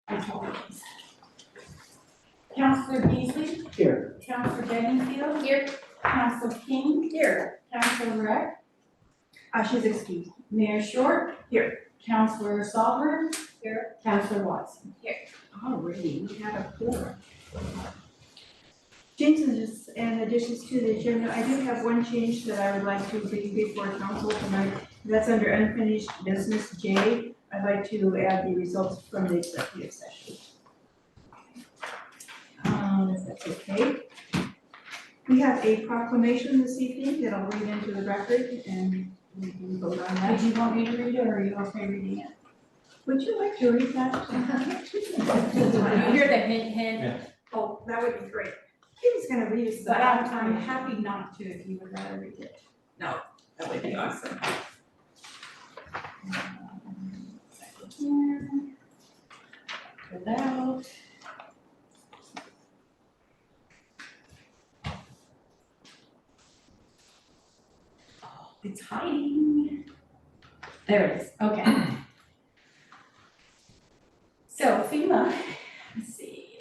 Councilor Beasley? Here. Councilor Bedingfield? Here. Councilor King? Here. Councilor Reck? She's excused. Mayor Short? Here. Councilor Solver? Here. Councilor Watson? Alrighty, we have a four. Changes and additions to the agenda. I do have one change that I would like to bring before council tonight. That's under unfinished business J. I'd like to add the results from the executive session. If that's okay. We have a proclamation this evening that I'll read into the record and we can vote on that. Did you want me to read it or are you okay reading it? Would you like to read that? You hear the hint? Oh, that would be great. He was gonna read us the But I'm time. happy not to if you would rather read it. That would be awesome. Here. Pull it out. Oh, it's hiding. There it is, okay. So FEMA, let's see,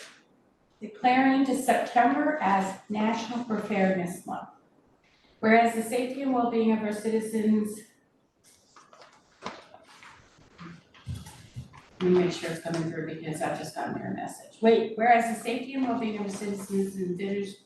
declaring to September as National Preparedness Month. Whereas the safety and well-being of our citizens. Let me make sure it's coming through because I just got an error message. Wait, whereas the safety and well-being of our citizens and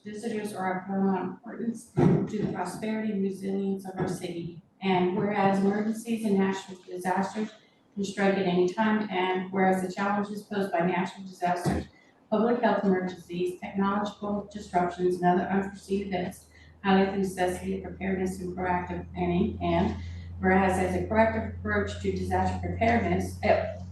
visitors are of paramount importance to the prosperity and resilience of our city. And whereas emergencies and national disasters can strike at any time, and whereas the challenges posed by natural disasters, public health emergencies, technological disruptions, and other unforeseen events highlight the necessity of preparedness and proactive planning, and whereas as a proactive approach to disaster preparedness,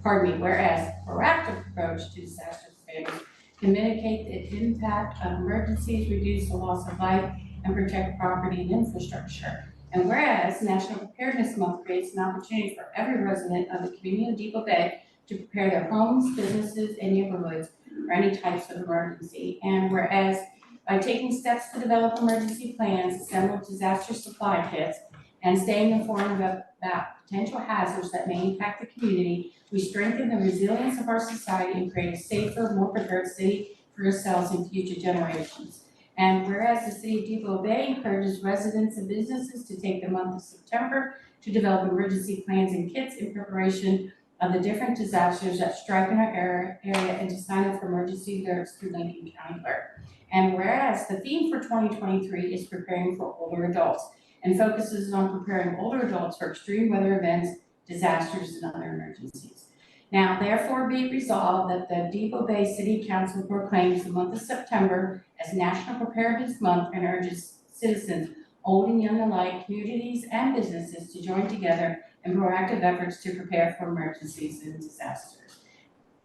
whereas proactive approach to disaster preparedness can mitigate the impact of emergencies, reduce the loss of life, and protect property and infrastructure. And whereas National Preparedness Month creates an opportunity for every resident of the community of Depoe Bay to prepare their homes, businesses, and neighborhoods for any types of emergency. And whereas by taking steps to develop emergency plans, assemble disaster supply kits, and staying informed about potential hazards that may impact the community, we strengthen the resilience of our society and create a safer, more prepared city for ourselves and future generations. And whereas the city of Depoe Bay encourages residents and businesses to take the month of September to develop emergency plans and kits in preparation of the different disasters that strike in our area and to sign up for emergency alerts through Lincoln County Clerk. And whereas the theme for 2023 is preparing for older adults and focuses on preparing older adults for extreme weather events, disasters, and other emergencies. Now, therefore be it resolved that the Depoe Bay City Council proclaims the month of September as National Preparedness Month and urges citizens, old and young alike, communities and businesses to join together in proactive efforts to prepare for emergencies and disasters.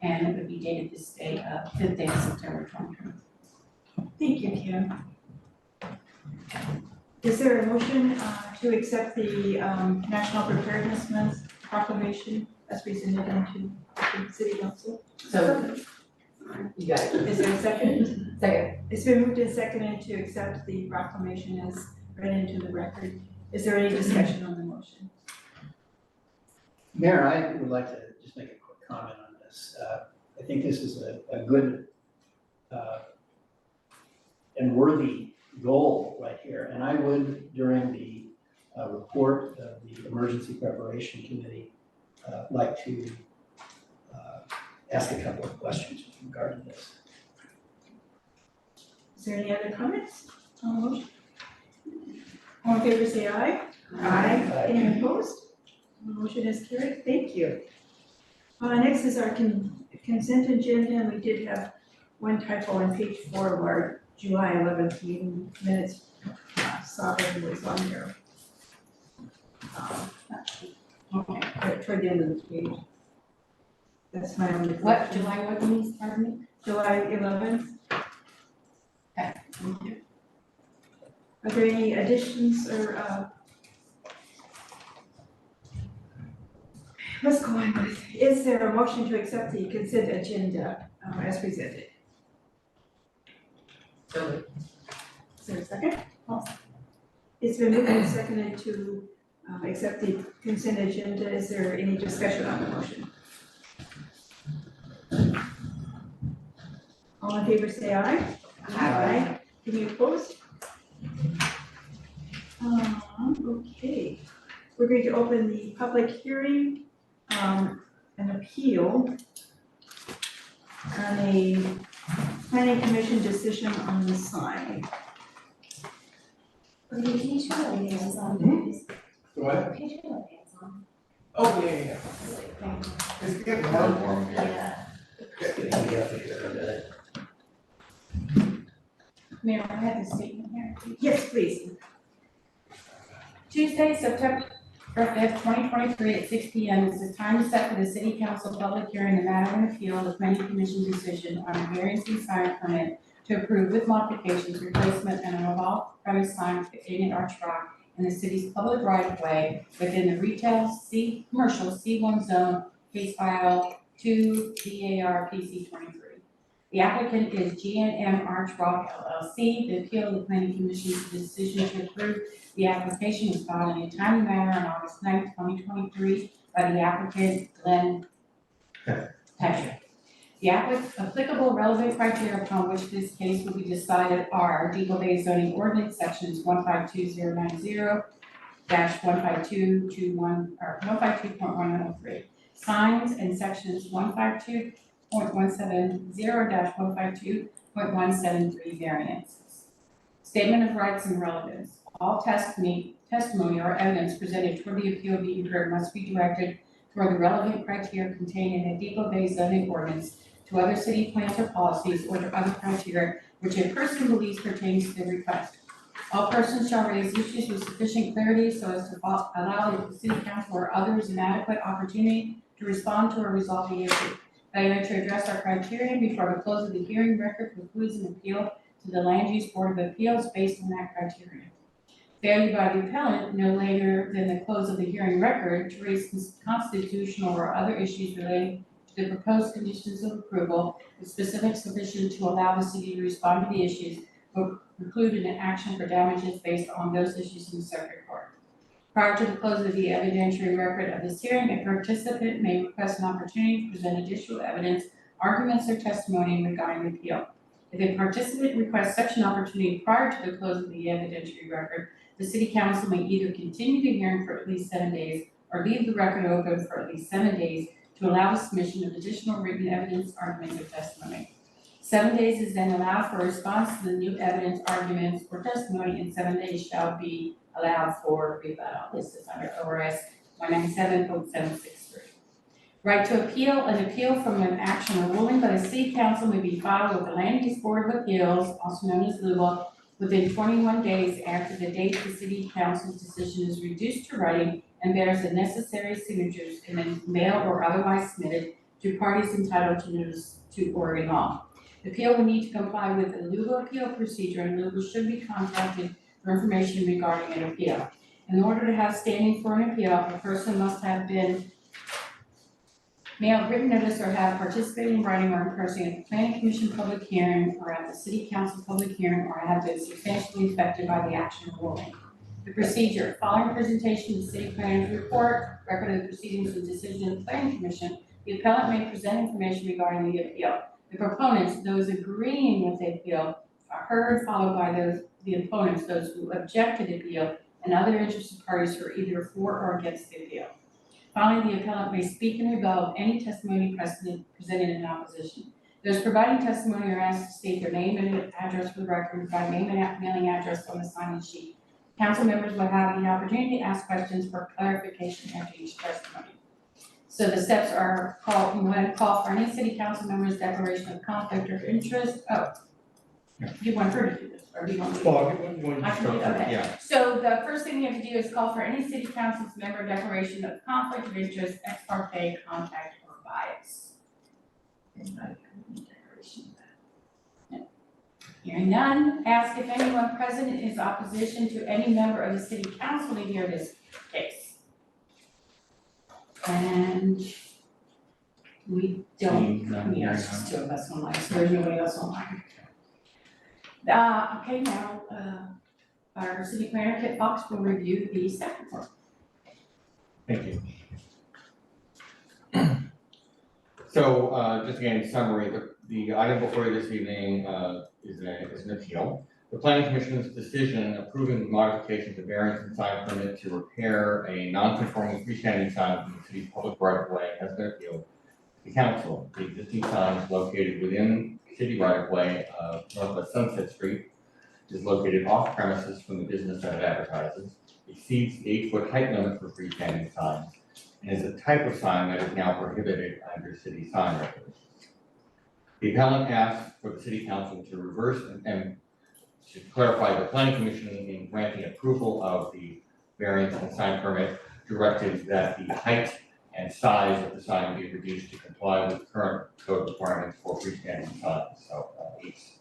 And it would be dated this day of 5th day of September 2020. Thank you, Kim. Is there a motion to accept the National Preparedness Month proclamation as presented into the City Council? So, you got it. Is there a second? Second. It's been moved and seconded to accept the proclamation as read into the record. Is there any discussion on the motion? Mayor, I would like to just make a quick comment on this. I think this is a good and worthy goal right here. And I would, during the report of the Emergency Preparation Committee, like to ask a couple of questions with regard to this. Is there any other comments on the motion? All in favor, say aye. Aye. Any opposed? The motion is carried. Thank you. Next is our consent agenda, and we did have one typo on page 4 of our July 11th meeting minutes. Sovereign was on there. Okay. Right toward the end of the page. That's my only What, correction. July, what means, pardon me? July 11th. Okay, thank you. Are there any additions or, let's go on with, is there a motion to accept the consent agenda as presented? So, Is there a second? It's been moved and seconded to accept the consent agenda. Is there any discussion on the motion? All in favor, say aye. Aye. Any opposed? Okay, we're going to open the public hearing, an appeal on a planning commission decision on the sign. Can you show the hands on, please? What? Can you show the hands on? Oh, yeah. It's getting warm. Yeah. Mayor, I have a statement here. Yes, please. Tuesday, September 5th, 2023 at 6 p.m. is the time set for the City Council public hearing the matter and appeal of the Planning Commission decision on a variance sign permit to approve with modifications replacement and an off-premise sign containing Arch Rock in the city's public right-of-way within the retail commercial C1 zone, case file 2 DAR PC 23. The applicant is G&M Arch Rock LLC. The appeal of the Planning Commission's decision to approve the application was filed in a timely manner on August 9th, 2023 by the applicant Glenn Patrick. The applicable relevant criteria upon which this case will be decided are Depoe Bay zoning ordinance sections 152090-152.21 or 152.103, signs, and sections 152.170-152.173 variances. Statement of rights and relevance. All testimony or evidence presented toward the appeal being heard must be directed toward the relevant criteria contained in the Depoe Bay zoning ordinance, to other city plans or policies, or to other criteria which a person believes pertains to the request. All persons shall raise issues with sufficient clarity so as to allow the city council or others an adequate opportunity to respond to or resolve the issue. Failure to address our criterion before the close of the hearing record precludes an appeal to the Land Use Board of Appeals based on that criterion. Failure by the appellant no later than the close of the hearing record to raise constitutional or other issues relating to the proposed conditions of approval with specifics sufficient to allow the city to respond to the issues will preclude an action for damages based on those issues in the circuit court. Prior to the close of the evidentiary record of this hearing, a participant may request an opportunity to present additional evidence, arguments, or testimony regarding the appeal. If a participant requests such an opportunity prior to the close of the evidentiary record, the City Council may either continue the hearing for at least 7 days or leave the record open for at least 7 days to allow the submission of additional written evidence, arguments, or testimony. 7 days is then allowed for a response to the new evidence, arguments, or testimony, and 7 days shall be allowed for rebuttal. This is under ORS 197.763. Right to appeal. An appeal from an action or ruling by the City Council may be filed with the Land Use Board of Appeals, also known as LUBA, within 21 days after the date the City Council's decision is reduced to writing and bears the necessary signatures in a mail or otherwise submitted to parties entitled to notice to Oregon law. The appeal will need to comply with the LUBA appeal procedure, and LUBA should be contacted for information regarding an appeal. In order to have standing for an appeal, a person must have been mailed written notice or have participated in writing or in person at the Planning Commission public hearing or at the City Council public hearing, or have been substantially affected by the action or ruling. The procedure. Following presentation of the City Planner's report, record of the proceedings and decision of the Planning Commission, the appellant may present information regarding the appeal. The proponents, those agreeing with the appeal, are heard, followed by the opponents, those who object to the appeal, and other interested parties who are either for or against the appeal. Finally, the appellant may speak in rebuttal of any testimony presented in opposition. Those providing testimony are asked to state their name and address for the record, provide name and mailing address on the sign-in sheet. Council members will have the opportunity to ask questions for clarification after each testimony. So the steps are call for any city council member's declaration of conflict or interest. Oh, do you want her to do this, or do you want me to? Well, I can do it, okay. yeah. So the first thing you have to do is call for any city council's member declaration of conflict of interest, ex parte, contact, or bias. Anybody have any declaration of that? No. Hearing none, ask if anyone present is opposition to any member of the city council to hear this case. And we don't, we are just two of us online, so there's nobody else online. Okay, now, our city planner, Kit Fox, will review the staff report. Thank you. So, just again, in summary, the item before you this evening is an appeal. The planning commission's decision approving the modification to variance and sign permit to repair a non-conforming freestanding sign within the city's public right of way has been appealed to the council. The existing sign is located within city right of way of Northwest Sunset Street, is located off premises from the business that it advertises, exceeds the 8-foot height limit for freestanding signs, and is a type of sign that is now prohibited under city sign regulations. The appellant asks for the city council to reverse and to clarify the planning commission in granting approval of the variance and sign permit directed that the height and size of the sign be reduced to comply with current code requirements for freestanding signs. So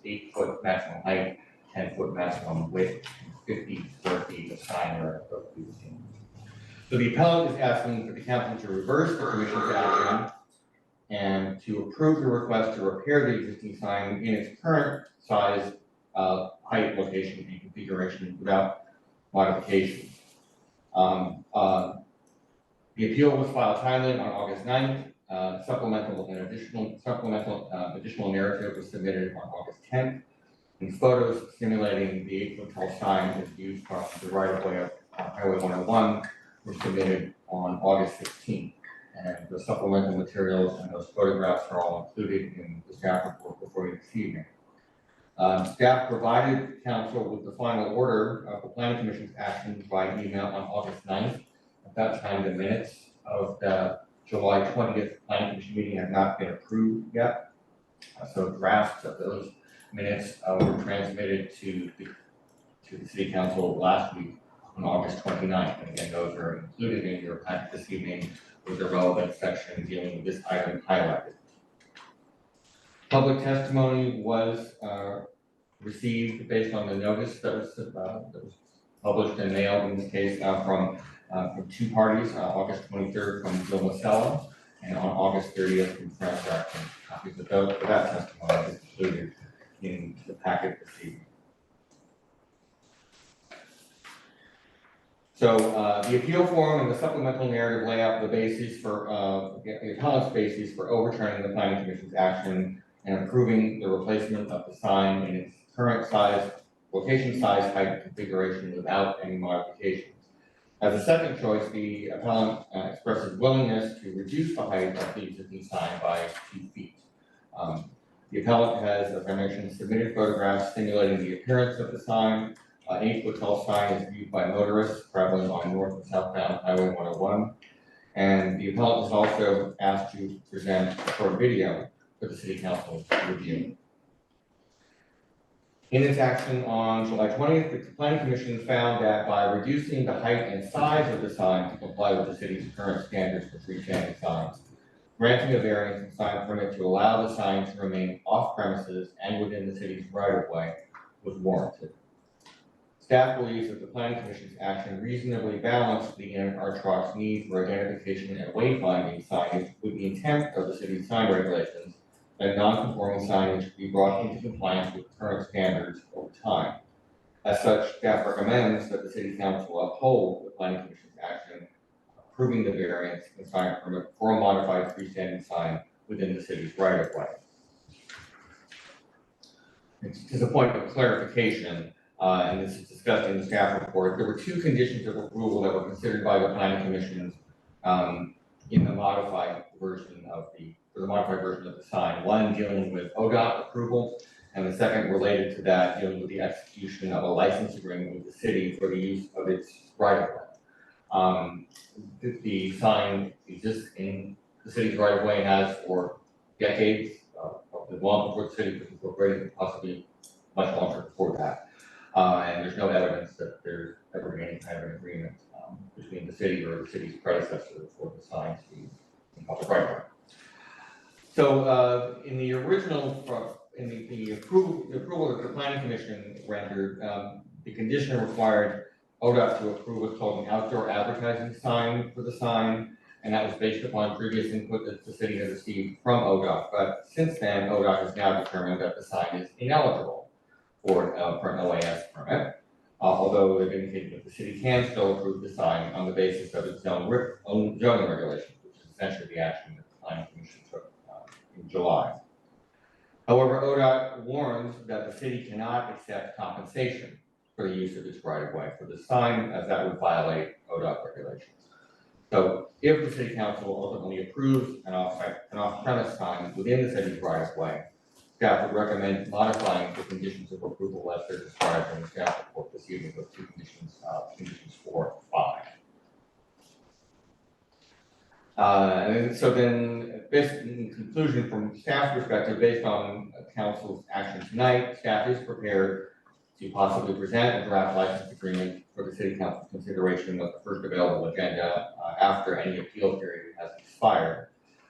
8-foot maximum height, 10-foot maximum width, 50 square feet of sign or of So the appellant is asking for the council to reverse the commission's action and to approve the request to repair the existing sign in its current size, height, location, and configuration without modification. The appeal was filed timely on August 9th. Additional narrative was submitted on August 10th. And photos simulating the 8-foot tall sign that is used across the right of way of Highway 101 were submitted on August 16th. And the supplemental materials and those photographs are all included in the staff report before you this evening. Staff provided council with the final order of the planning commission's actions by email on August 9th. At that time, the minutes of the July 20th planning commission meeting have not been approved yet. So drafts of those minutes were transmitted to the city council last week on August 29th. And again, those are included in your packet this evening with the relevant section dealing with this item highlighted. Public testimony was received based on the notice that was published and mailed in this case from two parties, August 23rd from Bill Masella and on August 30th from Frank Jackson. Copies of that testimony is included in the packet this evening. So the appeal form and the supplemental narrative lay out the basis for the appellant's basis for overturning the planning commission's action and approving the replacement of the sign in its current size, location, size, height, configuration without any modifications. As a second choice, the appellant expresses willingness to reduce the height of the existing sign by 2 feet. The appellant has, as I mentioned, submitted photographs simulating the appearance of the sign. An 8-foot tall sign is viewed by motorists traveling on north and southbound Highway 101. And the appellant is also asked to present a short video for the city council review. In its action on July 20th, the planning commission found that by reducing the height and size of the sign to comply with the city's current standards for freestanding signs, granting a variance and sign permit to allow the sign to remain off premises and within the city's right of way was warranted. Staff believes that the planning commission's action reasonably balanced the NRTROC's need for identification and wayfinding signage with the intent of the city's sign regulations that non-conforming signage be brought into compliance with current standards over time. As such, staff recommends that the city council uphold the planning commission's action, approving the variance and sign permit for a modified freestanding sign within the city's right of way. As a point of clarification, and this is discussed in the staff report, there were 2 conditions of approval that were considered by the planning commission in the modified version of the sign. One dealing with ODOT approval, and the second related to that dealing with the execution of a license agreement with the city for the use of its right of way. The sign exists in the city's right of way and has for decades, long before the city was incorporated, and possibly much longer before that. And there's no evidence that there's ever been any kind of an agreement between the city or the city's predecessor for the sign to be in public right of way. So in the original, the approval that the planning commission rendered, the condition required ODOT to approve what's called an outdoor advertising sign for the sign, and that was based upon previous input that the city has received from ODOT. But since then, ODOT has now determined that the sign is ineligible for an OAS permit, although they've indicated that the city can still approve the sign on the basis of its own zoning regulations, which is essentially the action that the planning commission took in July. However, ODOT warns that the city cannot accept compensation for the use of this right of way for the sign, as that would violate ODOT regulations. So if the city council ultimately approves an off-premise sign within the city's right of way, staff would recommend modifying the conditions of approval as they're described in the staff report this evening, those two conditions, conditions 4 and 5. And so then, this, in conclusion, from staff's perspective, based on council's action tonight, staff is prepared to possibly present a draft license agreement for the city council's consideration of the first available agenda after any appeal period has expired.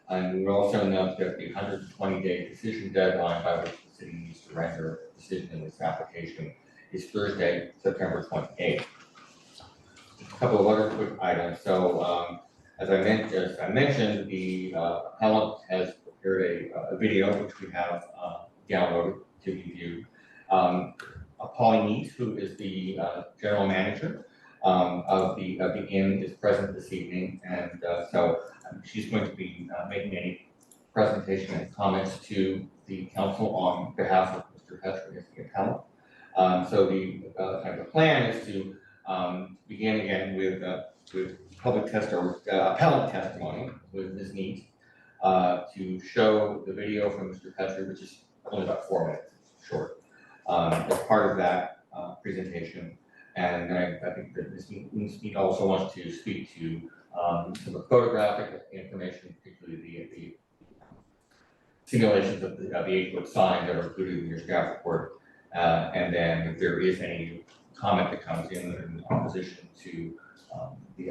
And we also note that the 120-day decision deadline by which the city needs to render a decision in this application is Thursday, September 28th. A couple of other quick items. So, as I mentioned, the appellant has prepared a video which we have downloaded to be viewed. Pauline Neat, who is the general manager of the inn, is present this evening, and so she's going to be making a presentation and comments to the council on behalf of Mr. Petrie as the appellant. So the kind of the plan is to begin again with public test or appellant testimony with Ms. Neat to show the video from Mr. Petrie, which is only about 4 minutes short, as part of that presentation. And I think that Ms. Neat also wants to speak to some of the photographic information, particularly the simulations of the 8-foot sign that are included in your staff report. And then if there is any comment that comes in opposition to the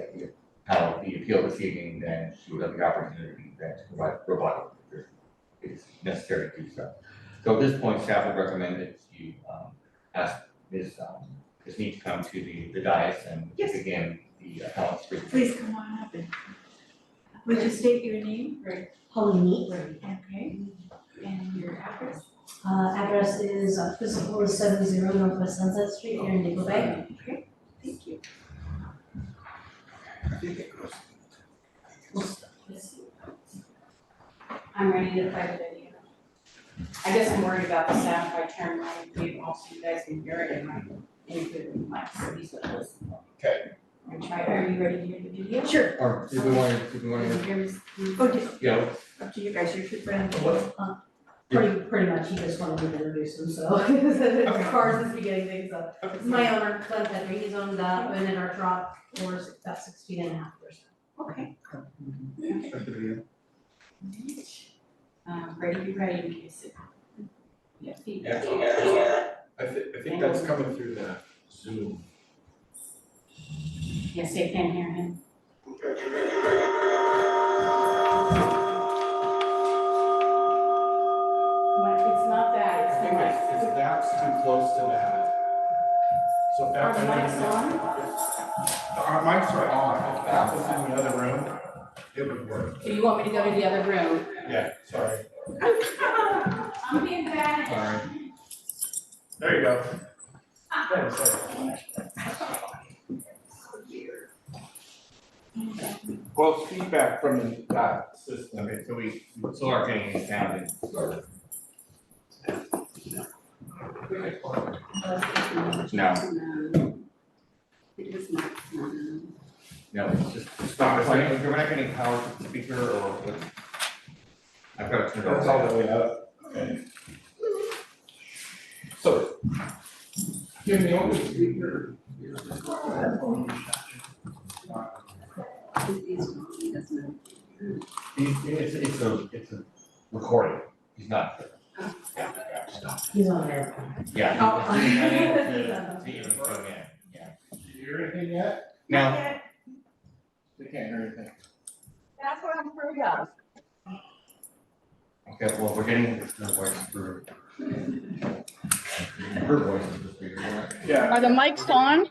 appeal this evening, then she would have the opportunity then to provide rebuttal if it is necessary to do so. So at this point, staff would recommend that you ask Ms. Neat to come to the dais and begin the appellant's presentation. Please come on up and would you state your name? Pauline Neat. Okay. And your address? Address is physical is 70 Northwest Sunset Street here in Depoe. Okay, thank you. I think it goes. I'm ready to play the video. I guess I'm worried about the sound if I turn my video off so you guys can hear it and I include the mic so these will listen. Okay. Are you ready to hear the video? Sure. Or did we want to, Here's- Oh, just you know, up to you guys, you should run. Pretty much, he just wanted me to introduce him, so. Of course, it's beginning things up. This is my owner, Glenn Petrie, he's owned that, and in our truck for about 16.5 years. Okay. Ready, be ready in case it. Yeah, feedback. I think that's coming through the Zoom. Yes, they can hear him. But it's not that, I it's the think mic. it's that's too close to that. So if Are that. the mics on? Our mics are on, if that was in the other room, it would work. Do you want me to go to the other room? Yeah, sorry. I'm being bad. sorry. There you go. There, sorry. Well, it's feedback from that system. Okay, so we still are getting it sounded. No, It was not. no, it's just, It's not, we're not getting power to the speaker or what? I've got to turn it that's all off. the way up. Okay. So. Give me on the speaker. It's a recording, he's not. He's on there. Yeah. Oh. I need to even plug in, yeah. Did you hear anything yet? Now, They can't hear anything. That's what I'm afraid of. okay, well, we're getting the voice through. Her voice is the speaker, right? Yeah. Are the mics on?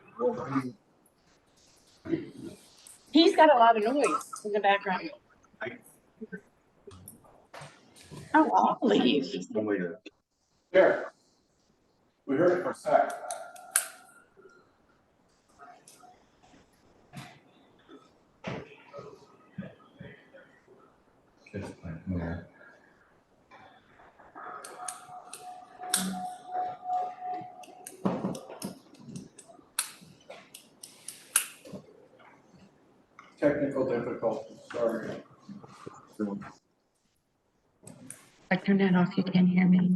He's got a lot of noise in the background. Oh, I'll leave. No way to. There. We heard it for a sec. Technical difficulties, sorry. I turned that off, you can't hear me.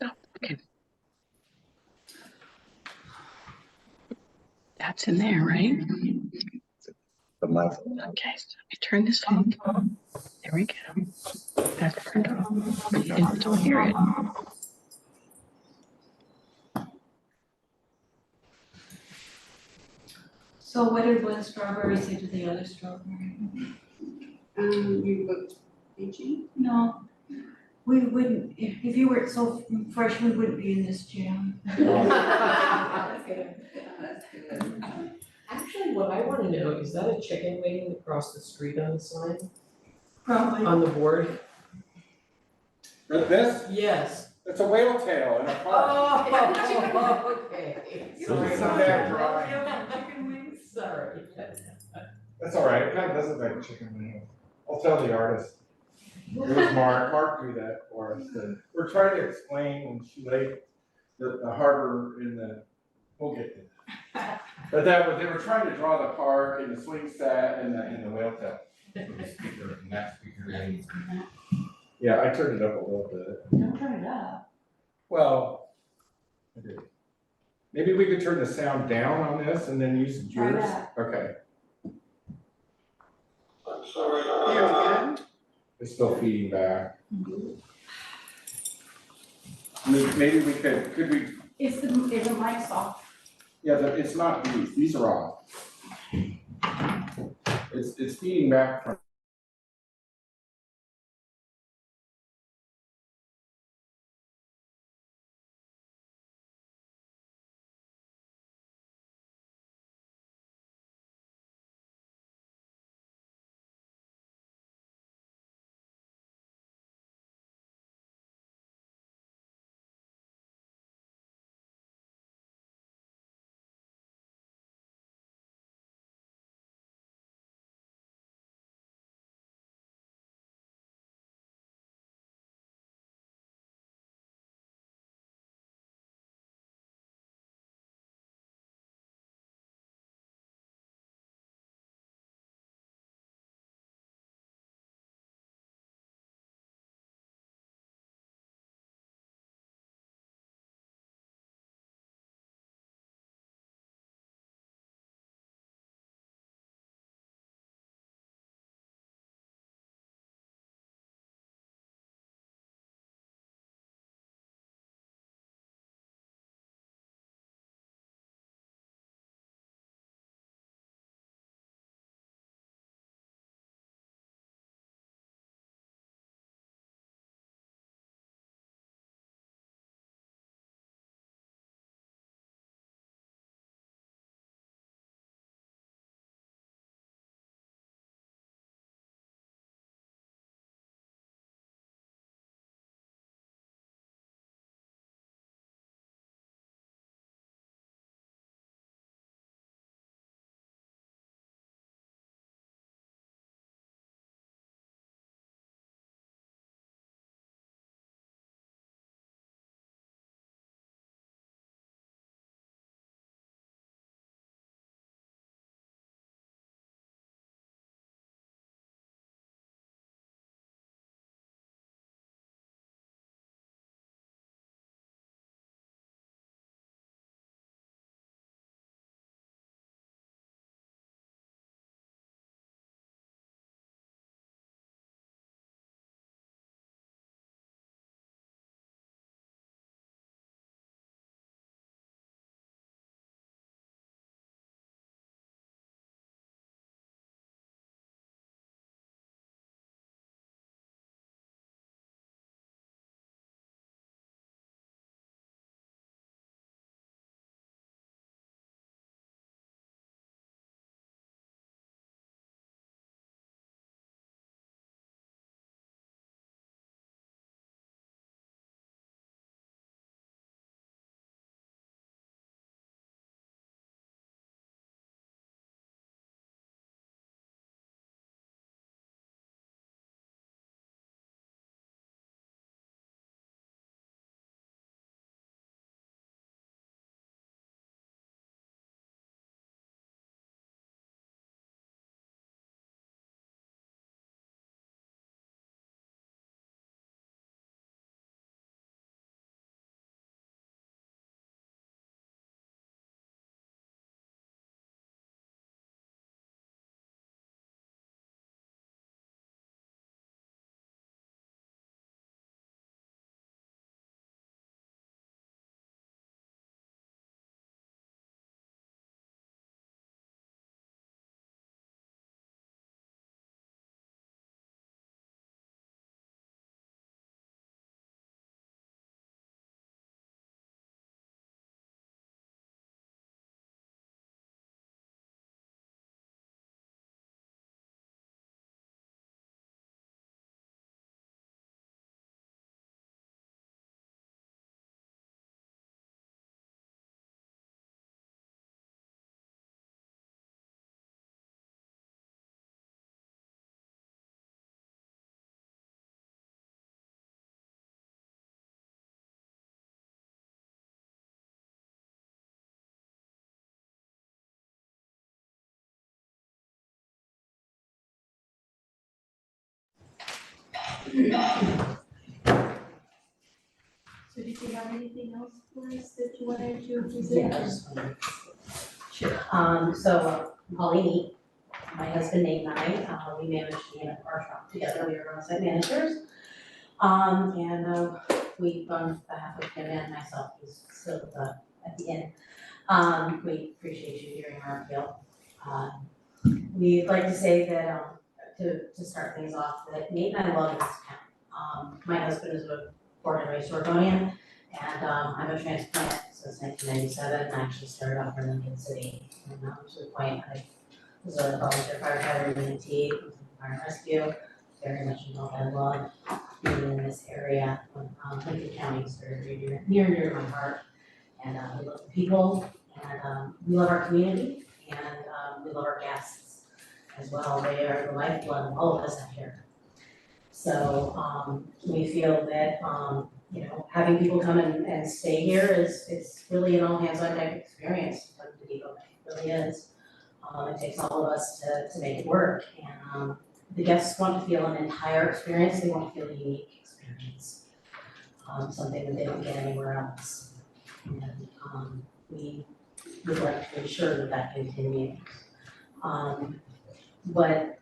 Oh, okay. That's in there, right? Okay, so let me turn this on. There we go. That's turned off. But you can still hear it. So what did one strawberry say to the other strawberry? You looked peachy? No, we wouldn't, if you were so fresh, we wouldn't be in this jam. That's good. That's good. Actually, what I wanna know, is that a chicken waiting across the street on the sign, Probably. on the board? This, Yes. it's a whale tail in a park. Oh, okay. Sorry It's a about bad that. drawing. Chicken wings? Sorry. That's all right, it kind of does look like a chicken wing. I'll tell the artist. It was Mark drew that for us. And we're trying to explain when she laid the harbor in the, we'll get to that. But they were trying to draw the park and the swing set and the whale tail. Next speaker, and Yeah, I turned it up a little bit. Don't turn it up. Well, I did. Maybe we could turn the sound down on this and then use Try yours? that. Okay, There we go. it's still feeding back. Maybe we could we, Is the mic off? yeah, it's not these are off. It's feeding back from So did you have anything else for us that you wanted to present? Yeah, I just wanted to- Sure, so Pauline, my husband Nate and I, we managed our shop together, we were on-site managers. We, on behalf of him and myself, he's still at the end. We appreciate you hearing our appeal. We'd like to say that, to start things off, that Nate and I love this town. My husband is a born and raised Oregonian, and I'm a transplant since 1997. I actually started off in Lincoln City, and to the point I was a volunteer firefighter in EMT, was in fire and rescue, very much involved. I love being in this area. Lincoln County is very near and dear to my heart, and we love the people, and we love our community, and we love our guests as well. They are the lifeblood of all of us out here. So we feel that having people come and stay here is really an all hands on deck experience to come to Depoe. It really is. It takes all of us to make it work, and the guests want to feel an entire experience. They want to feel a unique experience, something that they don't get anywhere else. And we would like to ensure that that continues. What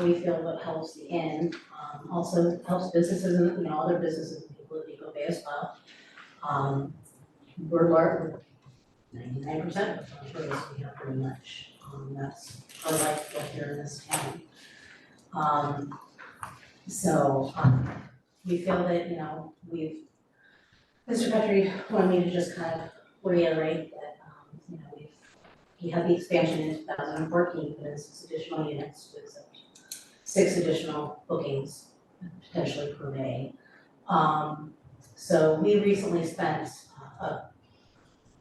we feel helps the inn, also helps businesses and, other businesses and people at Depoe Bay as well. We're large, 99% of the tourists we have pretty much, that's our lifeblood here in this town. We feel that, Mr. Petrie wanted me to just kind of reiterate that, he had the expansion in 2014, put in 6 additional units to accept 6 additional bookings, potentially per day. So we recently spent a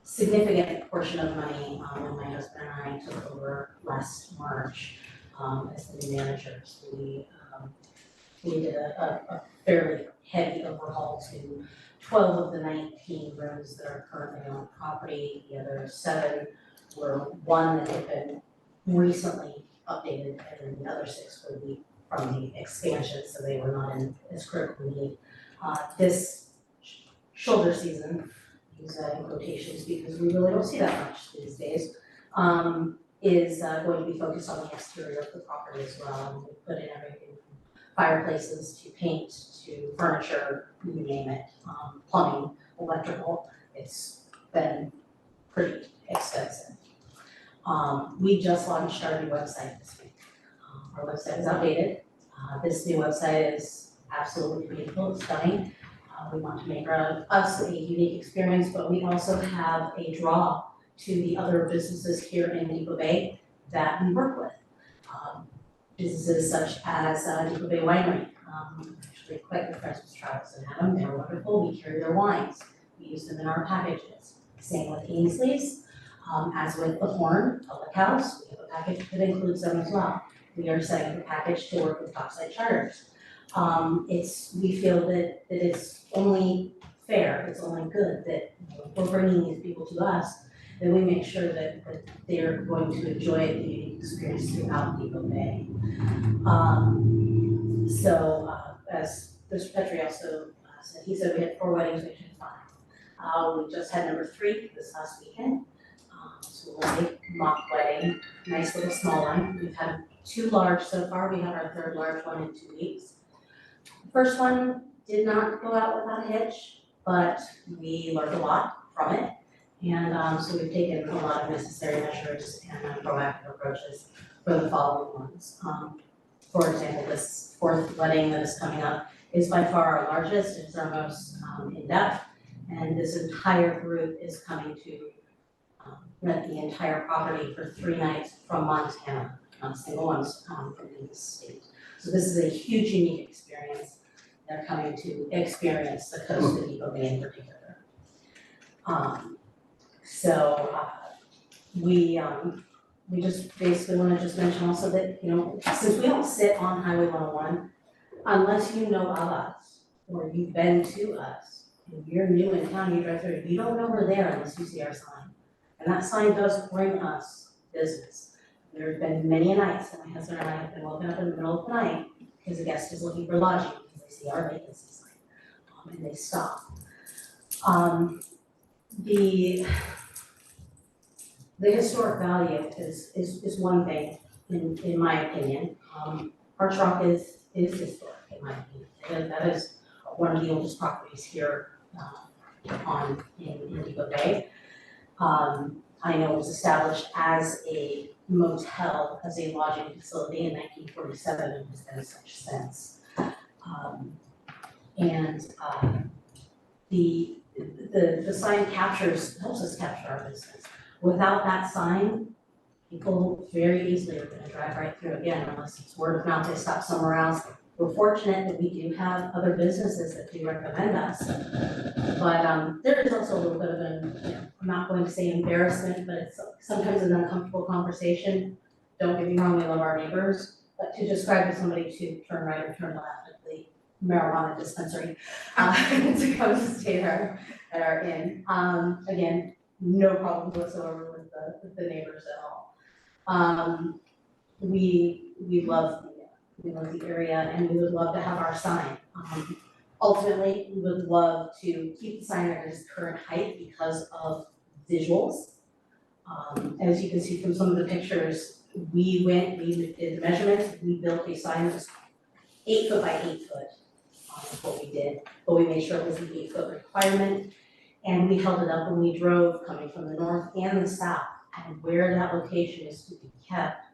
significant portion of money when my husband and I took over last March as the new managers. We did a fairly heavy overhaul to 12 of the 19 rooms that are currently on property. The other 7 were one that had been recently updated, and then the other 6 would be from the expansion, so they were not in as critical need. This shoulder season, use that in quotations because we really don't see that much these days, is going to be focused on the exterior of the property as well. And we put in everything from fireplaces to paint to furniture, you name it, plumbing, electrical. It's been pretty expensive. We just launched our new website this week. Our website is outdated. This new website is absolutely beautiful, it's stunning. We want to make us a unique experience, but we also have a draw to the other businesses here in Depoe Bay that we work with. Businesses such as Depoe Bay Winery. Actually quite good friends with Travis and Adam, they're wonderful. We carry their wines. We use them in our packages. Same with Ainsley's. As with the Horn Public House, we have a package that includes them as well. We are setting up a package to work with Topside Charters. We feel that it's only fair, it's only good that if we're bringing these people to us, then we make sure that they're going to enjoy the unique experience throughout Depoe Bay. As Mr. Petrie also said, he said we had 4 weddings, we had 5. We just had number 3 this last weekend. So we'll make mock wedding, nice little small one. We've had 2 large so far. We have our 3rd large one in 2 weeks. The first one did not go out without a hitch, but we learned a lot from it. And so we've taken a lot of necessary measures and proactive approaches for the following ones. For example, this 4th wedding that is coming up is by far our largest, it's our most in-depth, and this entire group is coming to rent the entire property for 3 nights from Montana, not a single one's from the state. So this is a huge, unique experience. They're coming to experience the coast of Depoe Bay in particular. We just basically want to just mention also that, since we don't sit on Highway 101, unless you know of us or you've been to us, if you're new in town, you drive through, you don't know we're there unless you see our sign. And that sign does bring us business. There have been many nights that my husband and I have been woken up in the middle of the night because a guest is looking for lodging, because they see our vacancy sign, and they stop. The historic value is one thing, in my opinion. Arch Rock is historic, in my opinion, and that is one of the oldest properties here, in Depoe Bay. I know it was established as a motel, as a lodging facility in 1947, and has been such since. The sign helps us capture our business. Without that sign, people very easily are gonna drive right through again, unless it's word of mouth, they stop somewhere else. We're fortunate that we do have other businesses that do recommend us. But there is also a little bit of an, I'm not going to say embarrassment, but it's sometimes an uncomfortable conversation. Don't get me wrong, we love our neighbors, but to describe to somebody to turn right or turn left at the marijuana dispensary, to come to stay at our inn. Again, no problems whatsoever with the neighbors at all. We love the area, and we would love to have our sign. Ultimately, we would love to keep the sign at its current height because of visuals. As you can see from some of the pictures, we did the measurements, we built a sign that was 8 foot by 8 foot. That's what we did, but we made sure it was the 8 foot requirement, and we held it up when we drove coming from the north and the south. And where that location is to be kept,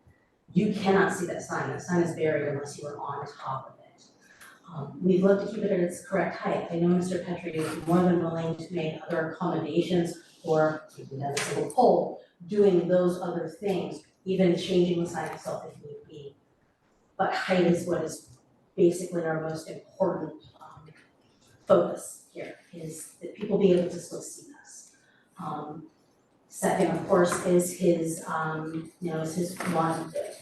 you cannot see that sign. That sign is buried unless you are on top of it. We'd love to keep it at its correct height. I know Mr. Petrie is more than willing to make other accommodations for keeping it as a single pole, doing those other things, even changing the sign itself if need be. But height is what is basically our most important focus here, is that people be able to still see us. Second, of course, is his one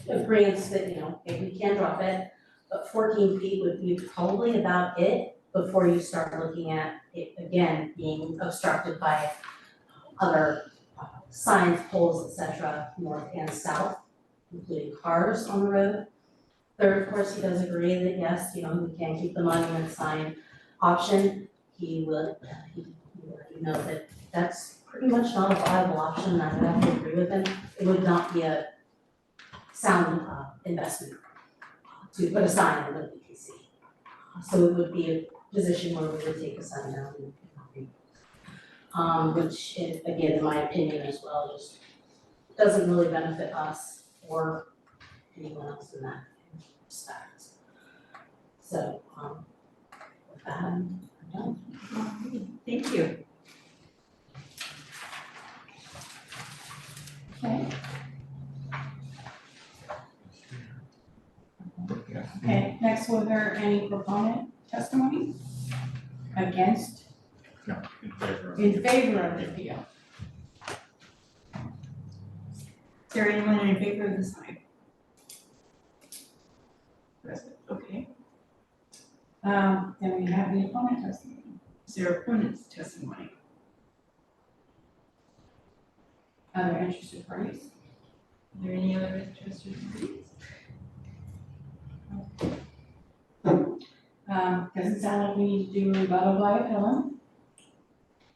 agreement that, if we can drop it, but 14 feet would be probably about it before you start looking at it again being obstructed by other signs, poles, etc., north and south, including cars on the road. Third, of course, he does agree that yes, we can keep the monument sign option. He will let you know that that's pretty much not a viable option, and I would have to agree with him. It would not be a sound investment to put a sign in the BTC. So it would be a position where we would take a sign down and which, again, in my opinion as well, just doesn't really benefit us or anyone else in that respect. So, with that, I'm done. Thank you. Okay. Okay, next, was there any proponent testimony? Against? No, in favor. In favor of the appeal? Is there anyone in favor of the sign? Present, okay. Then we have the opponent testimony. Is there opponent's testimony? Other interested parties? Are there any other interested parties? Doesn't sound like we need to do a rebuttal by appellant.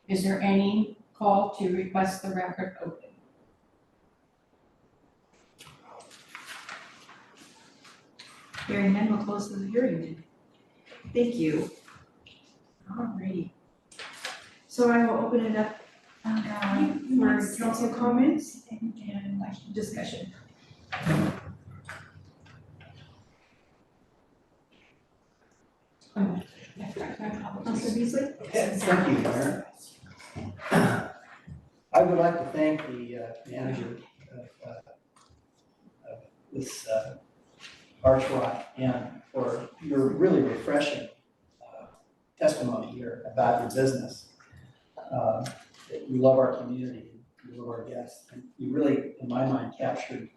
Is there any call to request the record open? Hearing none, we'll close the hearing then. Thank you. Alrighty. So I will open it up for council comments and discussion. Councilor Beasley? Okay, thank you, Mayor. I would like to thank the manager of this Arch Rock Inn for your really refreshing testimony here about your business. You love our community, you love our guests, and you really, in my mind, captured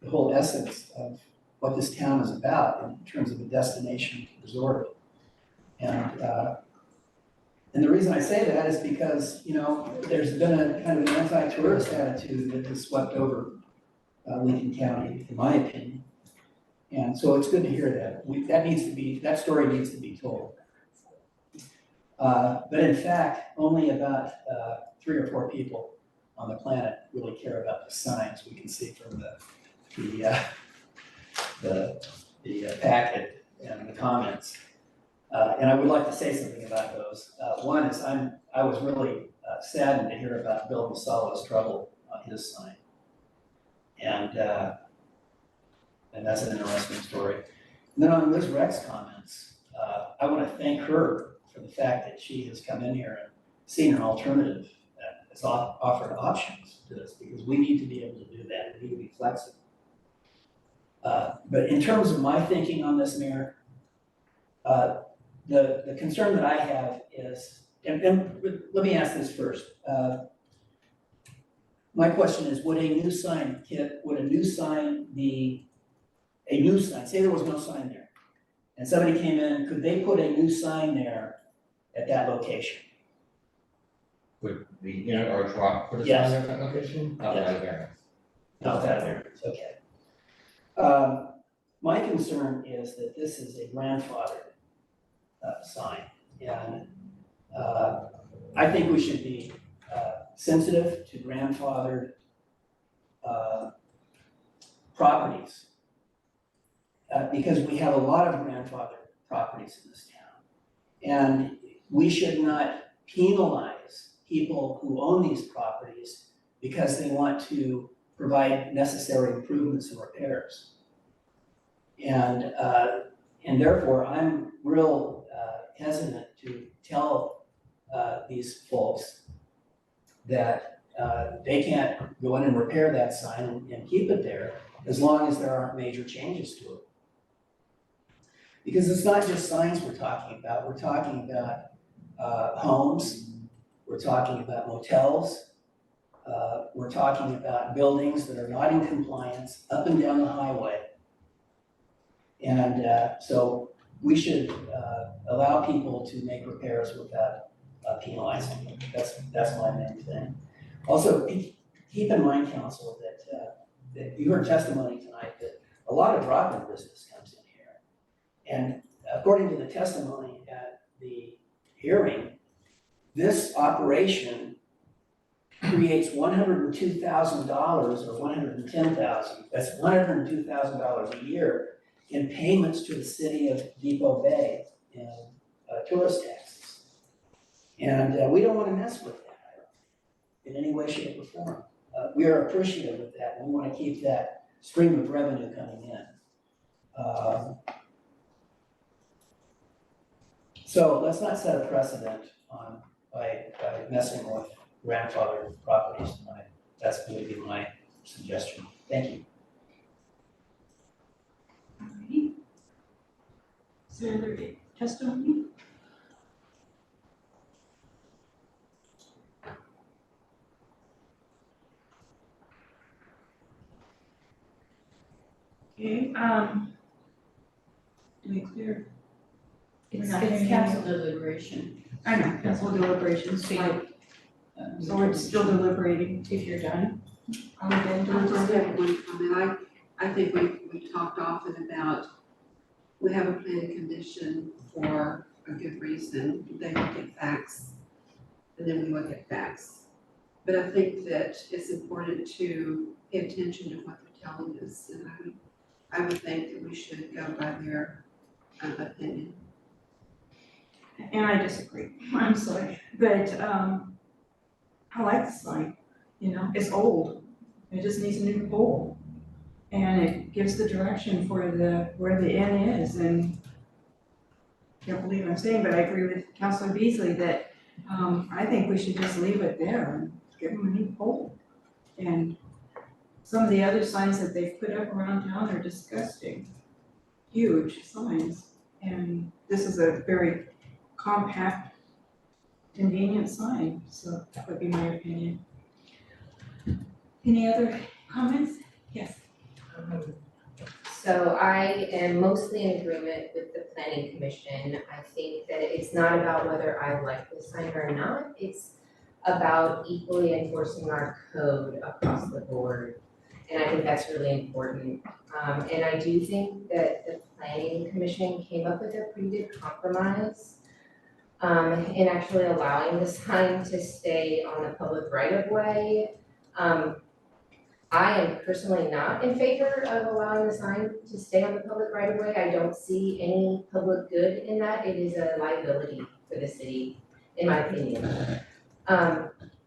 the whole essence of what this town is about in terms of a destination resort. And the reason I say that is because, there's been a kind of an anti-tourist attitude that has swept over Lincoln County, in my opinion. And so it's good to hear that. That story needs to be told. But in fact, only about 3 or 4 people on the planet really care about the signs. We can see from the packet and the comments. And I would like to say something about those. One is I was really saddened to hear about Bill Masalo's trouble on his sign. And that's an interesting story. And then on Liz Rex's comments, I want to thank her for the fact that she has come in here and seen an alternative that has offered options to this, because we need to be able to do that. We need to be flexible. But in terms of my thinking on this, Mayor, the concern that I have is, and let me ask this first. My question is, would a new sign be a new sign? Say there was no sign there, and somebody came in, could they put a new sign there at that location? Would the unit or truck put a sign Yes. at that location? Not Yes. without a variance. Not that variance, okay. My concern is that this is a grandfathered sign, and I think we should be sensitive to grandfathered properties, because we have a lot of grandfathered properties in this town. And we should not penalize people who own these properties because they want to provide necessary improvements and repairs. And therefore, I'm real hesitant to tell these folks that they can't go in and repair that sign and keep it there as long as there aren't major changes to it. Because it's not just signs we're talking about. We're talking about homes, we're talking about motels, we're talking about buildings that are not in compliance up and down the highway. And so we should allow people to make repairs without penalizing them. That's my main thing. Also, keep in mind, council, that you heard testimony tonight that a lot of drop-in business comes in here. And according to the testimony at the hearing, this operation creates $102,000 or $110,000. That's $102,000 a year in payments to the city of Depoe Bay in tourist taxes. And we don't want to mess with that in any way, shape, or form. We are appreciative of that, and we want to keep that stream of revenue coming in. So let's not set a precedent by messing with grandfathered properties tonight. That's going to be my suggestion. Thank you. Alrighty. Is there other testimony? Okay, do we clear? It's We're not hearing council deliberation. I know, council deliberations, so we're still deliberating. If you're done. Are we done I just deliberating? have one comment. I think we talked often about, we have a planning commission for a good reason. They look at facts, and then we look at facts. But I think that it's important to pay attention to what they're telling us, and I would think that we should go by their opinion. And I disagree, I'm sorry, but, I like the sign, it's old, it just needs a new pole. And it gives the direction for where the inn is, and I can't believe I'm saying, but I agree with Councilor Beasley that, I think we should just leave it there and give them a new pole. And some of the other signs that they've put up around town are disgusting, huge signs. And this is a very compact, convenient sign, so that would be my opinion. Any other comments? Yes. So I am mostly in agreement with the planning commission. I think that it's not about whether I like the sign or not. It's about equally enforcing our code across the board. And I think that's really important. And I do think that the planning commission came up with a pretty good compromise in actually allowing the sign to stay on the public right of way. I am personally not in favor of allowing the sign to stay on the public right of way. I don't see any public good in that. It is a liability for the city, in my opinion.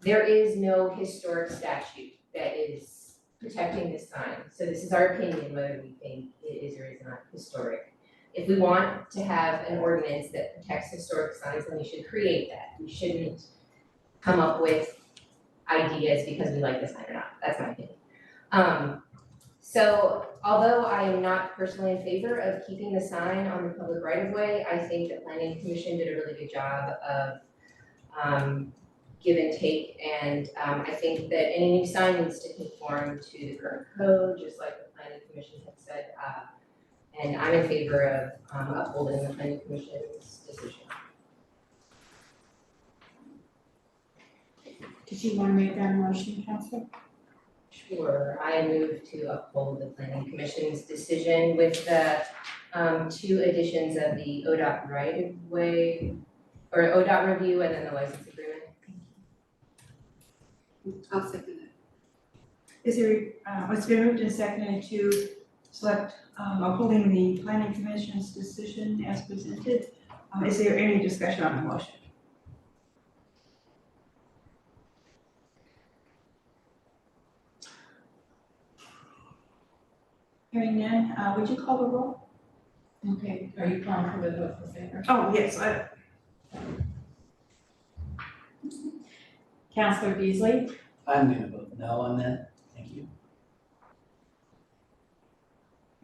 There is no historic statute that is protecting this sign. So this is our opinion, whether we think it is or is not historic. If we want to have an ordinance that protects historic signs, then we should create that. We shouldn't come up with ideas because we like the sign or not. That's my opinion. So although I am not personally in favor of keeping the sign on the public right of way, I think the planning commission did a really good job of give and take, and I think that any new sign needs to conform to the current code, just like the planning commission had said, and I'm in favor of upholding the planning commission's decision. Did you want to make that motion, Counselor? Sure, I move to uphold the planning commission's decision with the 2 additions of the ODOT right of way, or ODOT review and then the license agreement. I'll second it. Is there, it's been moved and seconded to select, upholding the planning commission's decision as presented. Is there any discussion on the motion? Hearing none, would you call the roll? Okay, are you calling for the vote for favor? Oh, yes, Counselor Beasley? I'm gonna vote no on that, thank you.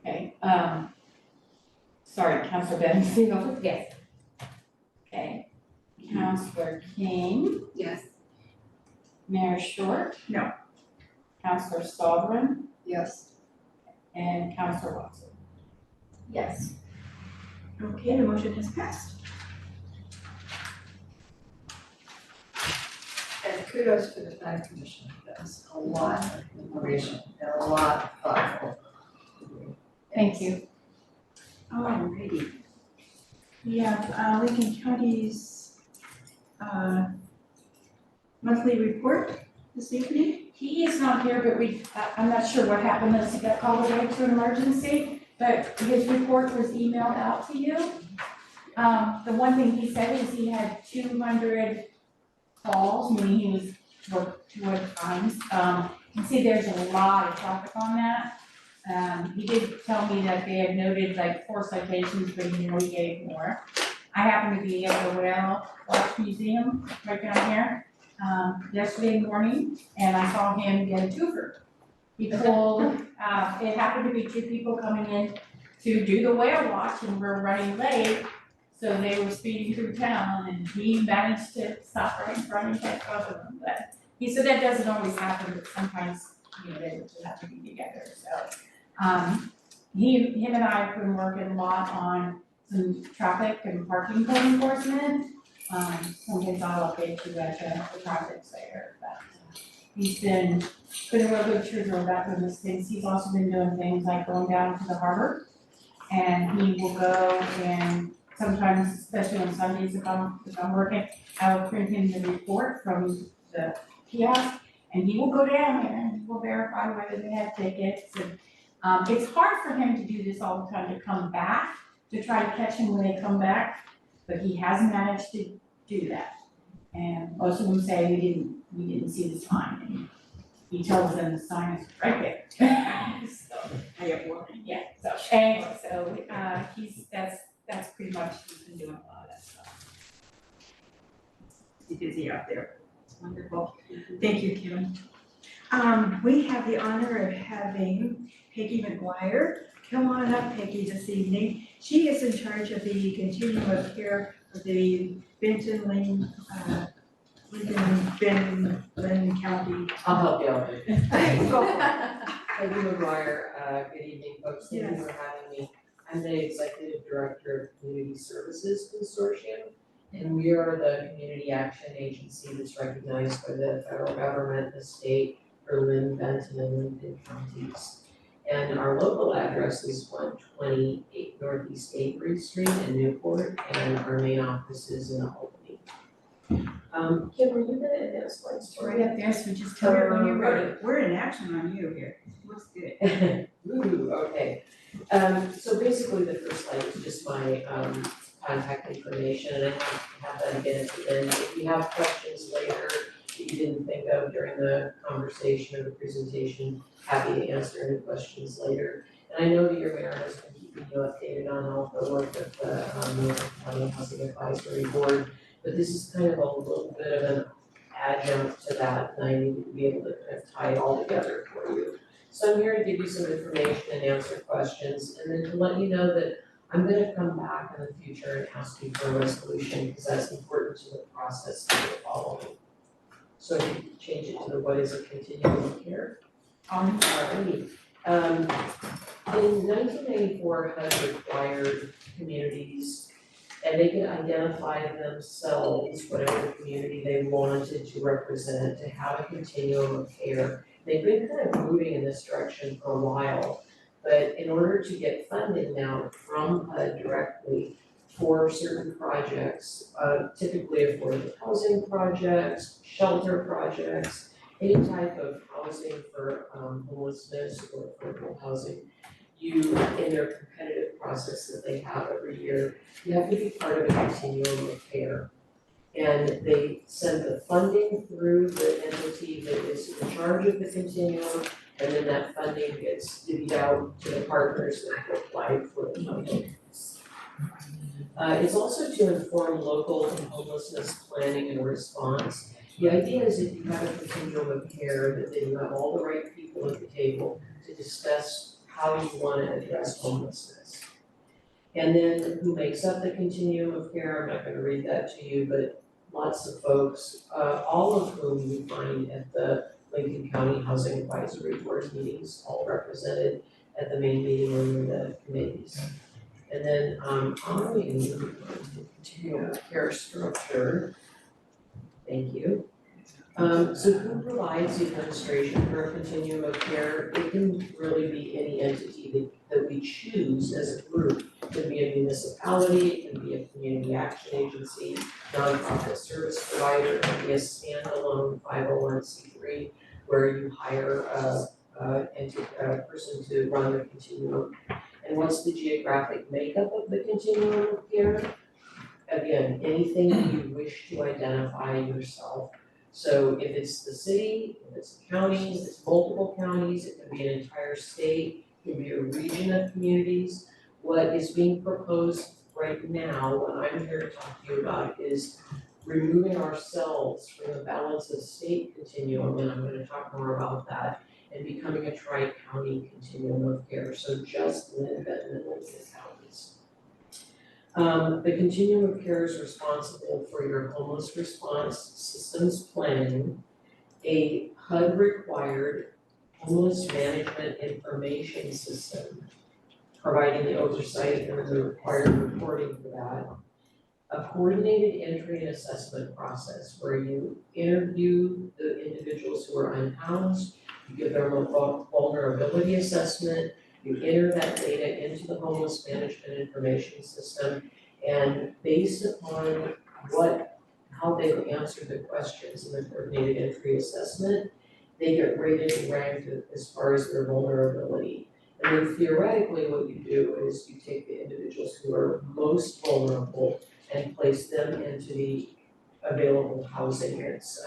Okay, sorry, Counselor Bedingfield? Yes. Okay. Counselor King? Yes. Mayor Short? No. Counselor Sovereign? Yes. And Counselor Watson? Yes. okay, the motion has passed. And kudos to the planning commission, that's a lot of information and a lot of thoughtful. Thank you. Alrighty. We have Lincoln County's monthly report this evening. He is not here, but I'm not sure what happened, unless he got called away to an emergency, but his report was emailed out to you. The one thing he said is he had 200 calls, meaning he was worked 200 times. You can see there's a lot of traffic on that. He did tell me that they had noted like 4 citations, but he knew he gave more. I happened to be at the Whale Watch Museum right down here yesterday morning, and I saw him get a twofer. He pulled, it happened to be 2 people coming in to do the whale watch and were running late, so they were speeding through town, and he managed to stop right in front and catch both of them. But he said that doesn't always happen, but sometimes, they just have to be together, so. Him and I have been working a lot on some traffic and parking code enforcement. Sometimes I'll update you at the traffic's there, but he's been a real good trooper about doing these things. He's also been doing things like going down to the harbor, and he will go and sometimes, especially on Sundays if I'm working, I will print him the report from the kiosk, and he will go down there and he will verify whether they have tickets. And it's hard for him to do this all the time, to come back, to try to catch them when they come back, but he has managed to do that. And most of them say we didn't see the sign, and he tells them the sign is right there. So, I have one. yeah, so, anyway, so, that's pretty much, he's been doing a lot of that stuff. He's busy out there. It's wonderful. Thank you, Kim. We have the honor of having Peggy McGuire. Come on up, Peggy, this evening. She is in charge of the continuum of care of the Benton Lane, Benton County. I'll help you out. Go for it. Peggy McGuire, good evening, folks, thank you Yes. for having me. I'm the Executive Director of Community Services Consortium, and we are the community action agency that's recognized by the federal government, the state, for Lynn, Benton, and Lincoln counties. And our local address is 128 Northeast Avery Street in Newport, and our main office is in Albany. Kim, were you gonna advance slides It's for right me? up there, so just tell me when you're ready. We're in action on you here. Looks good. Ooh, okay. So basically the first slide is just my contact information, and I have that again at the end. If you have questions later that you didn't think of during the conversation or the presentation, happy to answer any questions later. And I know that your mayor has been keeping you updated on all the work of the North County Housing Advisory Board, but this is kind of a little bit of an adjunct to that, and I need to be able to kind of tie it all together for you. So I'm here to give you some information and answer questions, and then to let you know that I'm gonna come back in the future and ask you for a resolution, because that's important to the process that we're following. So if you can change it to the what is a continuum of care. Alrighty. In 1994, HUD required communities, and they could identify themselves, whatever community they wanted to represent, to have a continuum of care. They've been kind of moving in this direction for a while, but in order to get funding now from HUD directly for certain projects, typically affordable housing projects, shelter projects, any type of housing for homelessness or affordable housing, you, in their competitive process that they have every year, you have to be part of a continuum of care. And they send the funding through the entity that is in charge of the continuum, and then that funding gets divvied out to the partners that have applied for the funding. It's also to inform local homelessness planning and response. The idea is if you have a continuum of care, that then you have all the right people at the table to discuss how you want to address homelessness. And then who makes up the continuum of care, I'm not gonna read that to you, but lots of folks, all of whom you find at the Lincoln County Housing Advisory Board meetings, all represented at the main meeting and in the committees. And then I'm going to continuum of care structure. Thank you. So who provides the administration for a continuum of care? It can really be any entity that we choose as a group. It can be a municipality, it can be a community action agency, nonprofit service provider, it can be a standalone 501c3 where you hire a person to run the continuum. And what's the geographic makeup of the continuum of care? Again, anything you wish to identify yourself. So if it's the city, if it's a county, if it's multiple counties, it can be an entire state, it can be a region of communities. What is being proposed right now, what I'm here to talk to you about is removing ourselves from the balance of state continuum, and I'm gonna talk more about that, and becoming a tri-county continuum of care, so just Lynn, Benton, and Lincoln counties. The continuum of care is responsible for your homeless response systems planning, a HUD required homeless management information system, providing the oversight and the required reporting for that, a coordinated entry and assessment process where you interview the individuals who are unhoused, you give them a vulnerability assessment, you enter that data into the homeless management information system, and based upon how they've answered the questions in the coordinated entry assessment, they get rated and ranked as far as their vulnerability. And then theoretically, what you do is you take the individuals who are most vulnerable and place them into the available housing that's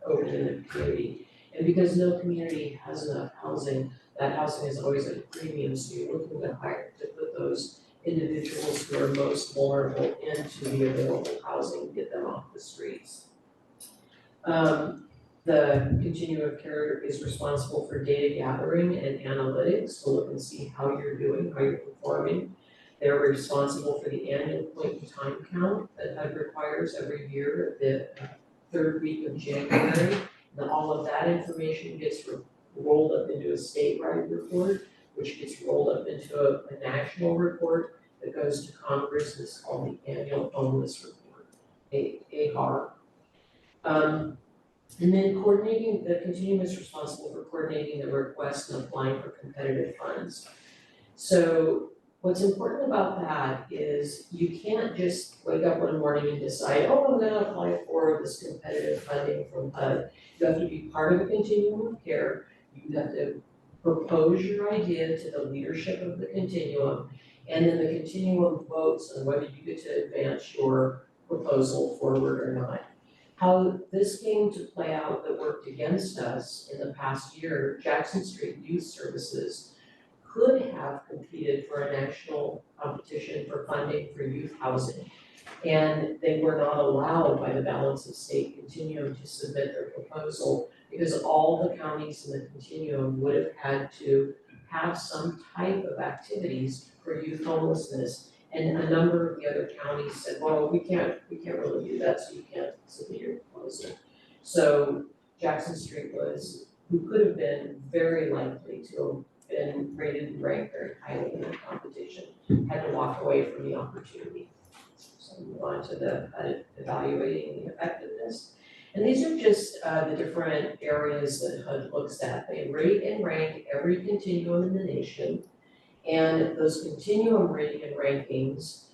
open in the community. And because no community has enough housing, that housing is always at a premium, so you're looking to put those individuals who are most vulnerable into the available housing, get them off the streets. The continuum of care is responsible for data gathering and analytics to look and see how you're doing, how you're performing. They're responsible for the annual point in time count that HUD requires every year, the third week of January. And all of that information gets rolled up into a statewide report, which gets rolled up into a national report that goes to Congress. This is called the Annual Homeless Report, AHAR. And then coordinating, the continuum is responsible for coordinating the request and applying for competitive funds. So what's important about that is you can't just wake up one morning and decide, oh, I'm gonna apply for this competitive funding from HUD. You have to be part of a continuum of care. You have to propose your idea to the leadership of the continuum, and then the continuum votes on whether you get to advance your proposal forward or not. How this came to play out that worked against us in the past year, Jackson Street Youth Services could have competed for a national competition for funding for youth housing. And they were not allowed by the balance of state continuum to submit their proposal because all the counties in the continuum would have had to have some type of activities for youth homelessness. And a number of the other counties said, well, we can't really do that, so you can't submit your proposal. So Jackson Street was, who could have been very likely to have been rated and ranked very highly in the competition, had to walk away from the opportunity. So move on to the evaluating the effectiveness. And these are just the different areas that HUD looks at. They rate and rank every continuum in the nation. And those continuum rating and rankings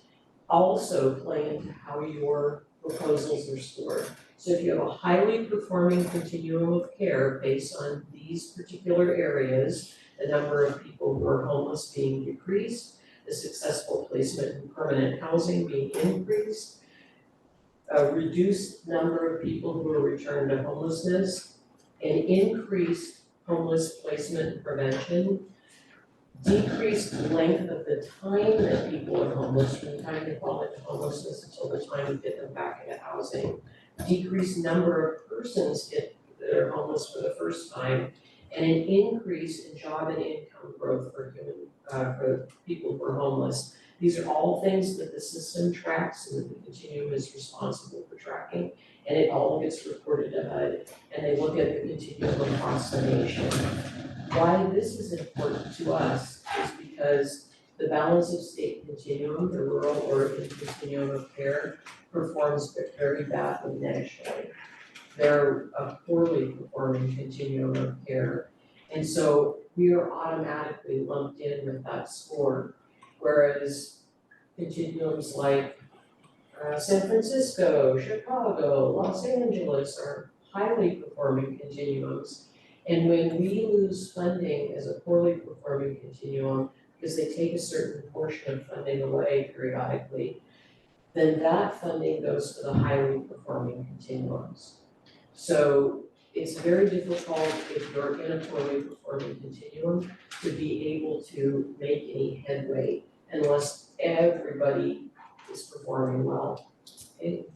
also play into how your proposals are scored. So if you have a highly performing continuum of care based on these particular areas, the number of people who are homeless being decreased, the successful placement in permanent housing being increased, a reduced number of people who are returned to homelessness, an increased homeless placement and prevention, decreased length of the time that people are homeless, from the time they fall into homelessness until the time we get them back into housing, decreased number of persons that are homeless for the first time, and an increase in job and income growth for for people who are homeless. These are all things that the system tracks and that the continuum is responsible for tracking, and it all gets reported to HUD, and they look at the continuum across the nation. Why this is important to us is because the balance of state continuum, the rural Oregon continuum of care, performs very badly nationally. They're a poorly performing continuum of care. And so we are automatically lumped in with that score, whereas continuums like San Francisco, Chicago, Los Angeles are highly performing continuums. And when we lose funding as a poorly performing continuum, because they take a certain portion of funding away periodically, then that funding goes to the highly performing continuums. So it's very difficult if you're in a poorly performing continuum to be able to make any headway unless everybody is performing well. Okay.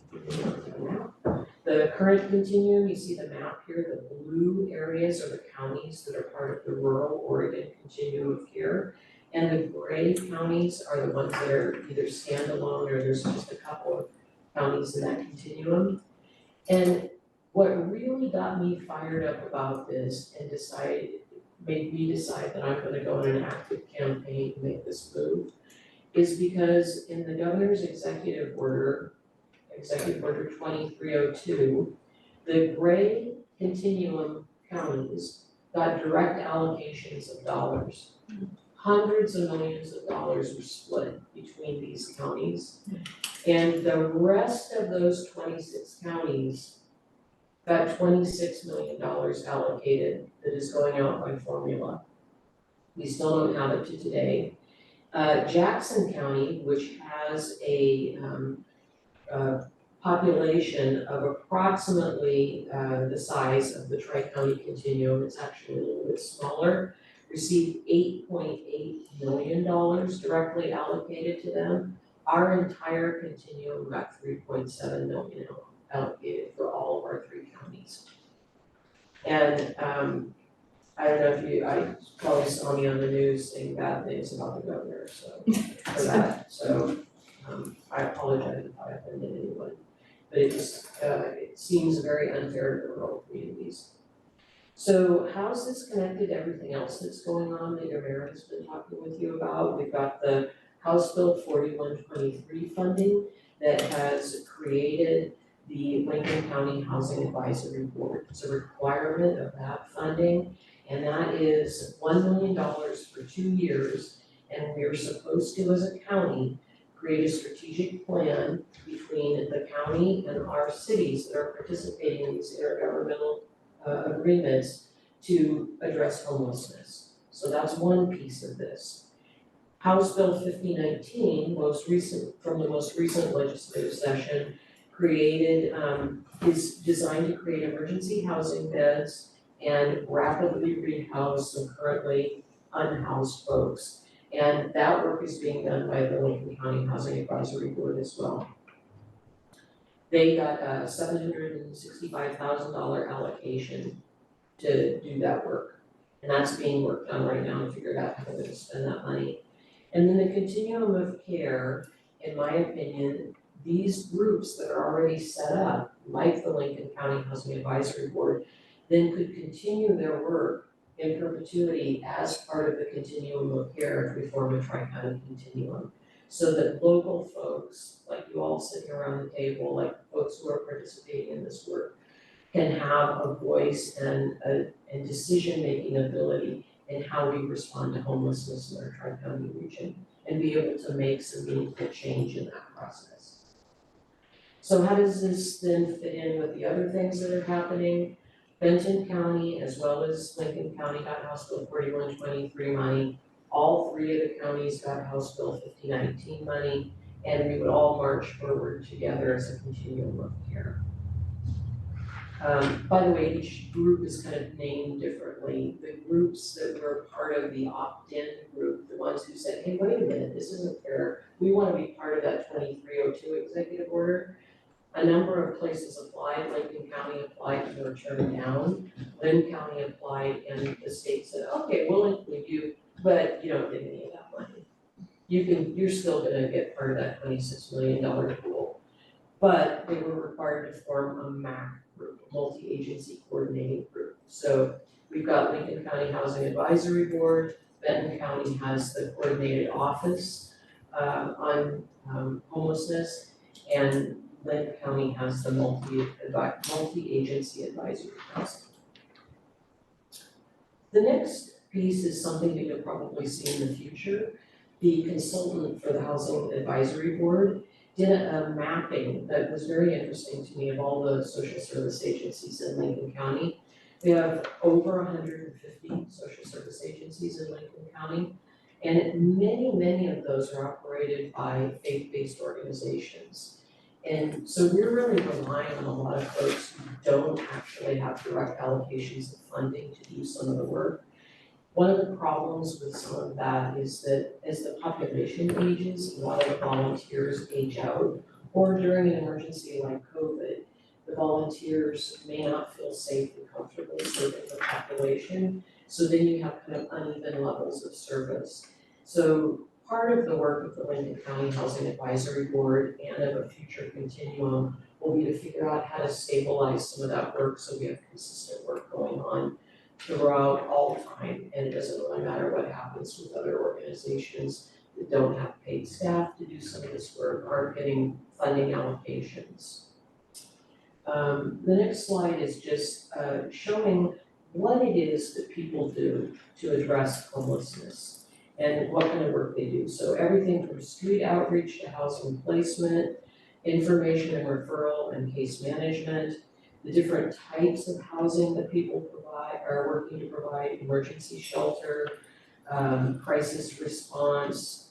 The current continuum, you see the map here, the blue areas are the counties that are part of the rural Oregon continuum of care. And the gray counties are the ones that are either standalone or there's just a couple of counties in that continuum. And what really got me fired up about this and made me decide that I'm gonna go on an active campaign to make this move is because in the governor's executive order 2302, the gray continuum counties got direct allocations of dollars. Hundreds of millions of dollars were split between these counties. And the rest of those 26 counties got $26 million allocated that is going out by formula. We still don't have it to today. Jackson County, which has a population of approximately the size of the Tri-County continuum, it's actually a little bit smaller, received $8.8 million directly allocated to them. Our entire continuum got $3.7 million allocated for all of our 3 counties. And I don't know if I probably saw me on the news saying bad things about the governor, so, for that, so I apologize if I offended anyone. But it seems very unfair to rural communities. So how's this connected to everything else that's going on that your mayor has been talking with you about? We've got the House Bill 4123 funding that has created the Lincoln County Housing Advisory Board. It's a requirement of that funding, and that is $1 million for 2 years. And we're supposed to, as a county, create a strategic plan between the county and our cities that are participating in these intergovernmental agreements to address homelessness. So that's one piece of this. House Bill 5019, from the most recent legislative session, is designed to create emergency housing beds and rapidly rehouse some currently unhoused folks. And that work is being done by the Lincoln County Housing Advisory Board as well. They got a $765,000 allocation to do that work. And that's being worked on right now to figure out how they're gonna spend that money. And then the continuum of care, in my opinion, these groups that are already set up, like the Lincoln County Housing Advisory Board, then could continue their work in perpetuity as part of the continuum of care if we form a tri-county continuum. So that local folks, like you all sitting around the table, like folks who are participating in this work, can have a voice and decision-making ability in how we respond to homelessness in our tri-county region and be able to make some meaningful change in that process. So how does this then fit in with the other things that are happening? Benton County as well as Lincoln County got House Bill 4123 money. All 3 of the counties got House Bill 5019 money, and we would all march forward together as a continuum of care. By the way, each group is kind of named differently. The groups that were part of the opt-in group, the ones who said, hey, wait a minute, this isn't fair. We want to be part of that 2302 executive order. A number of places applied. Lincoln County applied and were turned down. Lynn County applied and the state said, okay, we'll include you, but you don't get any of that money. You're still gonna get part of that $26 million pool. But they were required to form a MAC group, a multi-agency coordinating group. So we've got Lincoln County Housing Advisory Board. Benton County has the coordinated office on homelessness, and Lynn County has the multi-agency advisory council. The next piece is something that you'll probably see in the future. The consultant for the Housing Advisory Board did a mapping that was very interesting to me of all the social service agencies in Lincoln County. We have over 150 social service agencies in Lincoln County, and many of those are operated by faith-based organizations. And so we're really relying on a lot of folks who don't actually have direct allocations of funding to do some of the work. One of the problems with some of that is that as the population ages, a lot of the volunteers age out, or during an emergency like COVID, the volunteers may not feel safe and comfortable serving the population. So then you have kind of uneven levels of service. So part of the work of the Lincoln County Housing Advisory Board and of a future continuum will be to figure out how to stabilize some of that work so we have consistent work going on throughout all time. And it doesn't really matter what happens with other organizations that don't have paid staff to do some of this work, aren't getting funding allocations. The next slide is just showing what it is that people do to address homelessness and what kind of work they do. So everything from street outreach to housing placement, information and referral and case management, the different types of housing that people are working to provide, emergency shelter, crisis response,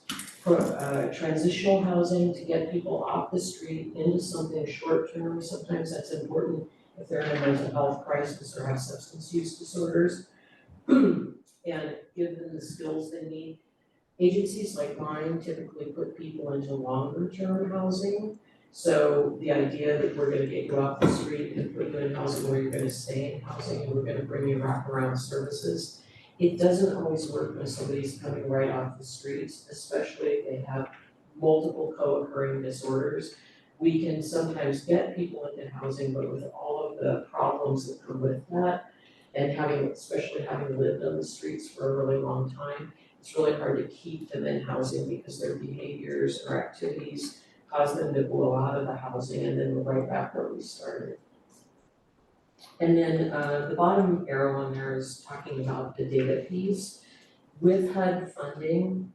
transitional housing to get people off the street into something short-term. Sometimes that's important if they're in a mental health crisis or have substance use disorders, and give them the skills they need. Agencies like mine typically put people into longer-term housing. So the idea that we're gonna get you off the street and put you in housing where you're gonna stay in housing and we're gonna bring you wraparound services, it doesn't always work when somebody's coming right off the streets, especially if they have multiple co-occurring disorders. We can sometimes get people into housing, but with all of the problems that come with that, and especially having lived on the streets for a really long time, it's really hard to keep them in housing because their behaviors or activities caused them to blow out of the housing, and then we're right back where we started. And then the bottom arrow on there is talking about the data piece. With HUD funding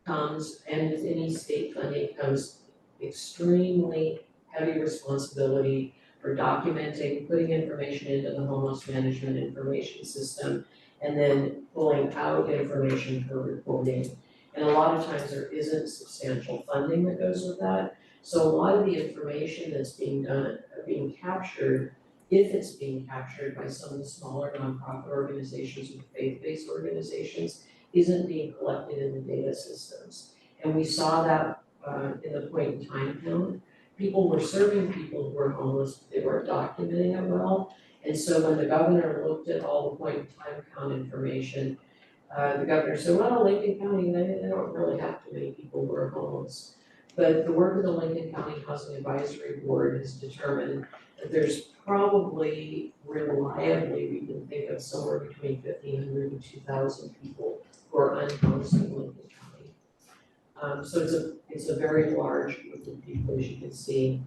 comes, and with any state funding comes extremely heavy responsibility for documenting, putting information into the homeless management information system, and then pulling out information for reporting. And a lot of times there isn't substantial funding that goes with that. So a lot of the information that's being done, being captured, if it's being captured by some of the smaller nonprofit organizations or faith-based organizations, isn't being collected in the data systems. And we saw that in the point in time count. People were serving people who were homeless, they weren't documenting it well. And so when the governor looked at all the point in time count information, the governor said, well, Lincoln County, they don't really have too many people who are homeless. But the work of the Lincoln County Housing Advisory Board has determined that there's probably reliably, we can think of somewhere between 1,500 and 2,000 people who are unhoused in Lincoln County. So it's a very large group of people, as you can see.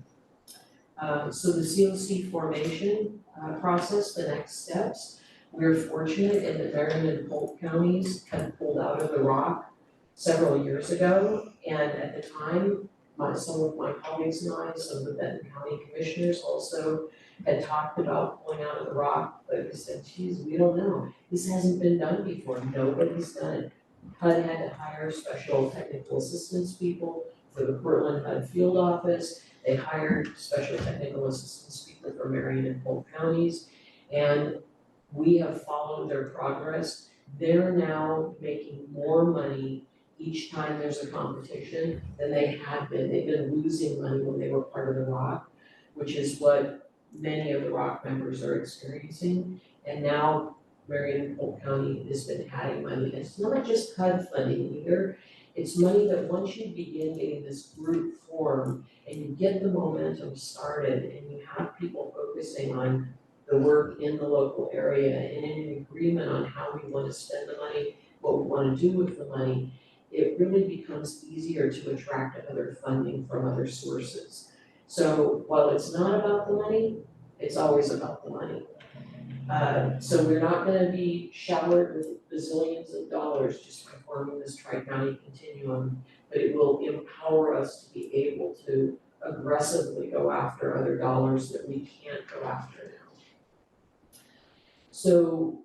So the COC formation process, the next steps, we're fortunate in that Marion and Polk counties had pulled out of the ROC several years ago, and at the time, some of my colleagues and I, some of the Benton County commissioners also had talked about pulling out of the ROC, but we said, geez, we don't know. This hasn't been done before, nobody's done it. HUD had to hire special technical assistance people for the Portland HUD field office. They hired special technical assistance people for Marion and Polk counties, and we have followed their progress. They're now making more money each time there's a competition than they had been. They've been losing money when they were part of the ROC, which is what many of the ROC members are experiencing. And now Marion and Polk County has been adding money. And it's not just HUD funding either. It's money that once you begin getting this group formed and you get the momentum started and you have people focusing on the work in the local area and in an agreement on how we want to spend the money, what we want to do with the money, it really becomes easier to attract other funding from other sources. So while it's not about the money, it's always about the money. So we're not gonna be showered with bazillions of dollars just for forming this tri-county continuum, but it will empower us to be able to aggressively go after other dollars that we can't go after now. So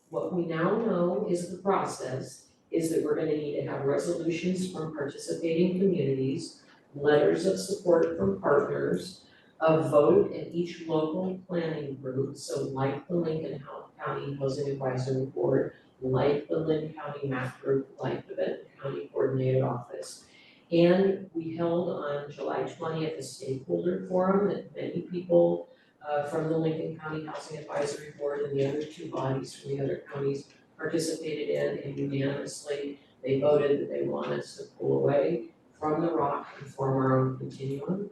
what we now know is the process is that we're gonna need to have resolutions from participating communities, letters of support from partners, a vote in each local planning group, so like the Lincoln County Housing Advisory Board, like the Lynn County MAP Group, like the Benton County Coordinated Office. And we held on July 20th a stakeholder forum that many people from the Lincoln County Housing Advisory Board and the other two bodies from the other counties participated in, and unanimously they voted that they want us to pull away from the ROC and form our own continuum.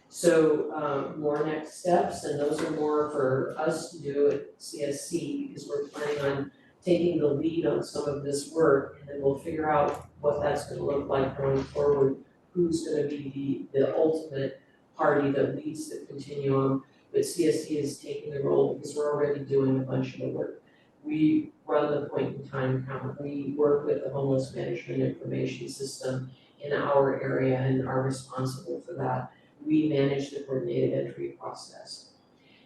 So more next steps, and those are more for us to do at CSC because we're planning on taking the lead on some of this work, and then we'll figure out what that's gonna look like going forward, who's gonna be the ultimate party that leads the continuum. But CSC is taking the role because we're already doing a bunch of the work. We run the point in time count, we work with the homeless management information system in our area and are responsible for that. We manage the coordinated entry process.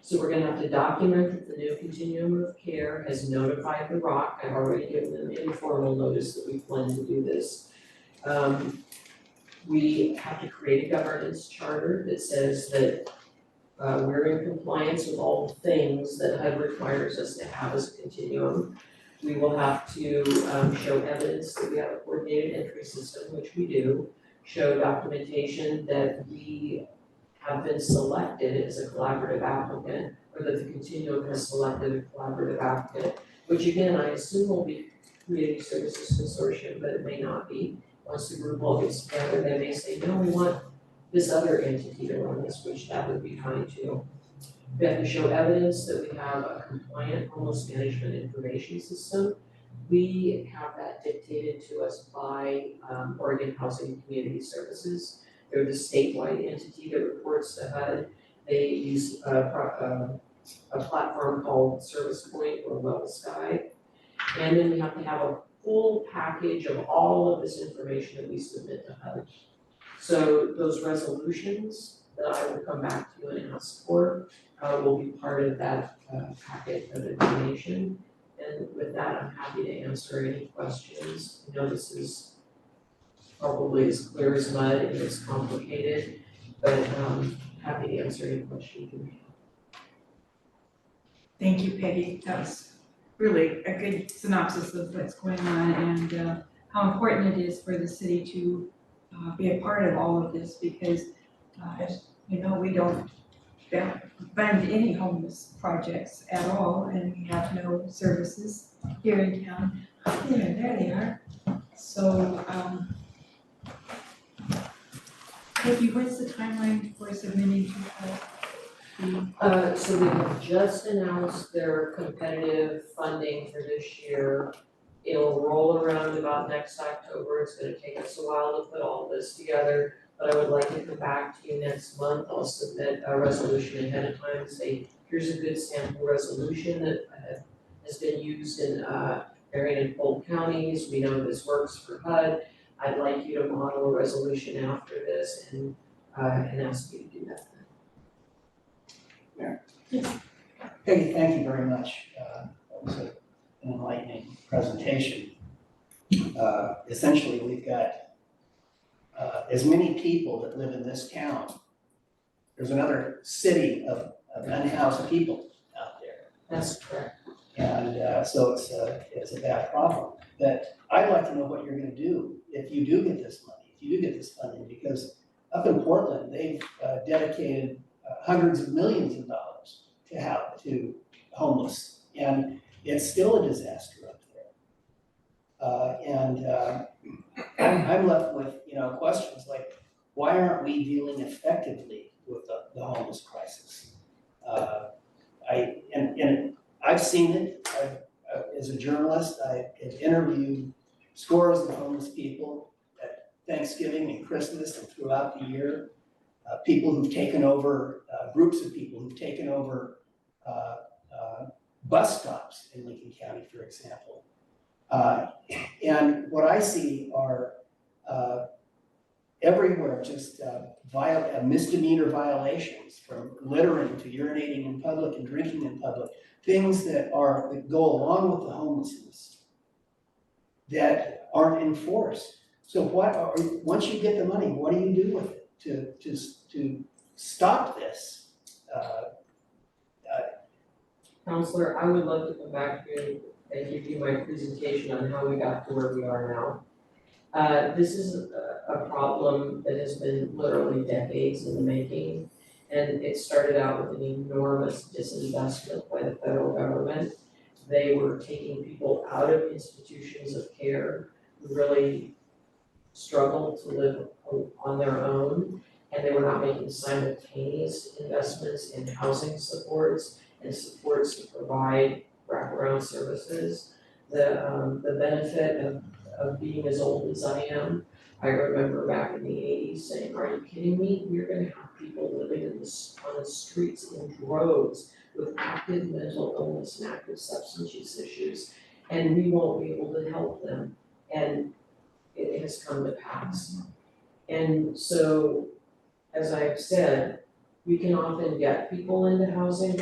So we're gonna have to document that the new continuum of care has notified the ROC. I've already given them informal notice that we plan to do this. We have to create a governance charter that says that we're in compliance with all the things that HUD requires us to have as a continuum. We will have to show evidence that we have a coordinated entry system, which we do. Show documentation that we have been selected as a collaborative applicant, or that the continuum has selected a collaborative applicant, which again, I assume will be Community Services Consortium, but it may not be. Once the group all gets together, they may say, no, we want this other entity to run this, which that would be fine too. We have to show evidence that we have a compliant homeless management information system. We have that dictated to us by Oregon Housing and Community Services. they're the statewide entity that reports to HUD. They use a platform called Service Point or Level Sky. And then we have to have a full package of all of this information that we submit to HUD. So those resolutions that I will come back to you and ask for will be part of that packet of information. And with that, I'm happy to answer any questions. I know this is probably as clear as mud and it's complicated, but happy to answer any questions you may have. Thank you, Peggy. That was really a good synopsis of what's going on and how important it is for the city to be a part of all of this because, as you know, we don't fund any homeless projects at all and we have no services here in town. There they are. So, Peggy, what's the timeline for submitting to So they have just announced their competitive funding for this year. It'll roll around about next October. It's gonna take us a while to put all this together, but I would like to come back to you next month. I'll submit a resolution ahead of time and say, here's a good sample resolution that has been used in Marion and Polk counties. We know this works for HUD. I'd like you to model a resolution after this and ask you to do that. Peggy, thank you very much. That was an enlightening presentation. Essentially, we've got as many people that live in this town. There's another city of unhoused people out there. That's correct. And so it's a bad problem. But I'd like to know what you're gonna do if you do get this money, if you do get this funding, because up in Portland, they've dedicated hundreds of millions of dollars to homeless, and it's still a disaster up there. I'm left with, questions like, why aren't we dealing effectively with the homeless crisis? I've seen it. As a journalist, I have interviewed scores of homeless people at Thanksgiving and Christmas and throughout the year. People who've taken over, groups of people who've taken over bus stops in Lincoln County, for example. And what I see are everywhere just misdemeanor violations, from littering to urinating in public and drinking in public, things that go along with the homelessness that aren't enforced. So once you get the money, what do you do with it to stop this? Counselor, I would love to come back to you and give you my presentation on how we got to where we are now. This is a problem that has been literally decades in the making, and it started out with an enormous disinvestment by the federal government. They were taking people out of institutions of care who really struggled to live on their own, and they were not making simultaneous investments in housing supports and supports to provide wraparound services. The benefit of being as old as I am, I remember back in the 80s saying, are you kidding me? We're gonna have people living on the streets in droves with active mental illness and active substance use issues, and we won't be able to help them. And it has come to pass. And so, as I've said, we can often get people into housing.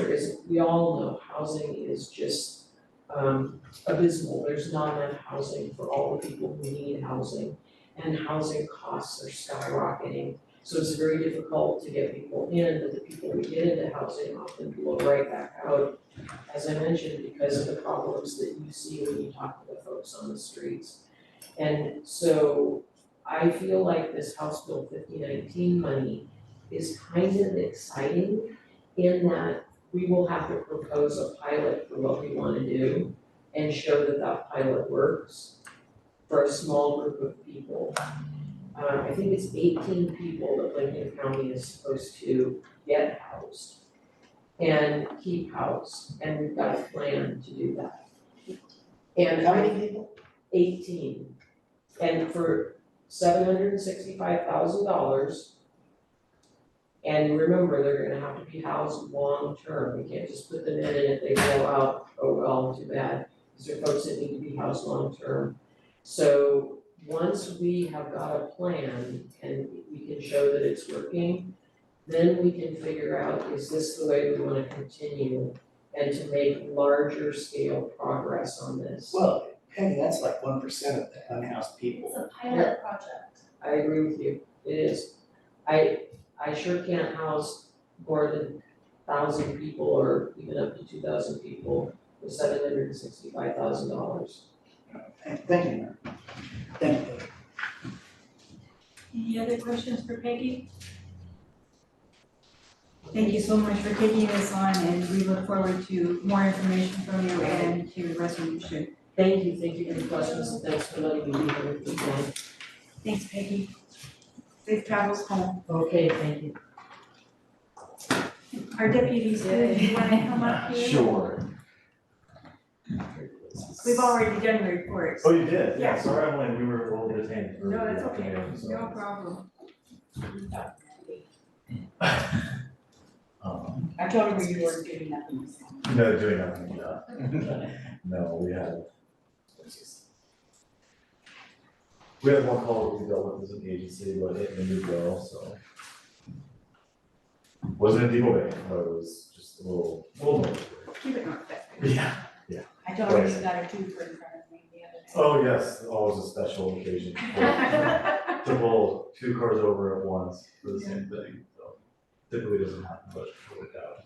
We all know housing is just abysmal. There's not enough housing for all the people who need housing, and housing costs are skyrocketing. So it's very difficult to get people in, but the people who get into housing often blow right back out, as I mentioned, because of the problems that you see when you talk to the folks on the streets. And so I feel like this House Bill 5019 money is kind of exciting in that we will have to propose a pilot for what we want to do and show that that pilot works for a small group of people. I think it's 18 people that Lincoln County is supposed to get housed and keep housed, and we've got a plan to do that. And How many people? 18. And for $765,000, And remember, they're gonna have to be housed long-term, we can't just put them in and if they blow out, oh well, too bad. These are folks that need to be housed long-term. So once we have got a plan and we can show that it's working, then we can figure out, is this the way we wanna continue? And to make larger scale progress on this. Well, Peggy, that's like 1% of the unhoused people. It's a pilot project. I agree with you, it is. I sure can't house more than 1,000 people or even up to 2,000 people with $765,000. Thank you, Mayor. Thank you, Peggy. Any other questions for Peggy? Thank you so much for taking this on, and we look forward to more information from you and to the resolution. Thank you for the questions, and thanks for letting me be here with you tonight. Thanks, Peggy. Safe travels home. Okay, thank you. Our deputies, do you want to come up here? Sure. We've already done the reports. Oh, you did? Yeah. Sorry, I'm late, we were a little detained. for No, that's the okay, afternoon, so. no problem. I told her you weren't doing nothing. No, doing nothing, yeah. No, we had one call that we dealt with as an agency, but it ended well, so. Wasn't in Depoe, but it was just a little noise. Keep it north that. Yeah. I told her you got a twofer in front of me the other day. Oh, yes, always a special occasion. To pull 2 cars over at once for the same thing, so typically doesn't happen, but it worked out.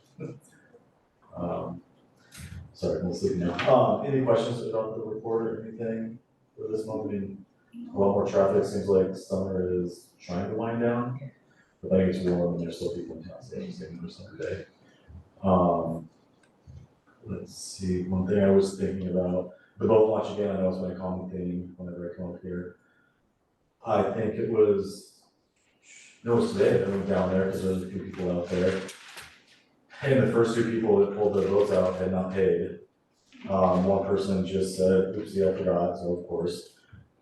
Sorry, I'm sleeping now. Any questions about the report or anything for this month? I mean, a lot more traffic, seems like summer is trying to wind down, but I think it's warm and there's still people in town, so it's getting for summer day. Let's see, one thing I was thinking about, the boat launch again, I know it's been a common theme whenever I come up here. I think it was today that I went down there because there was a few people out there. And the first 2 people that pulled their boats out had not paid. One person just said, oopsie, I forgot, so of course.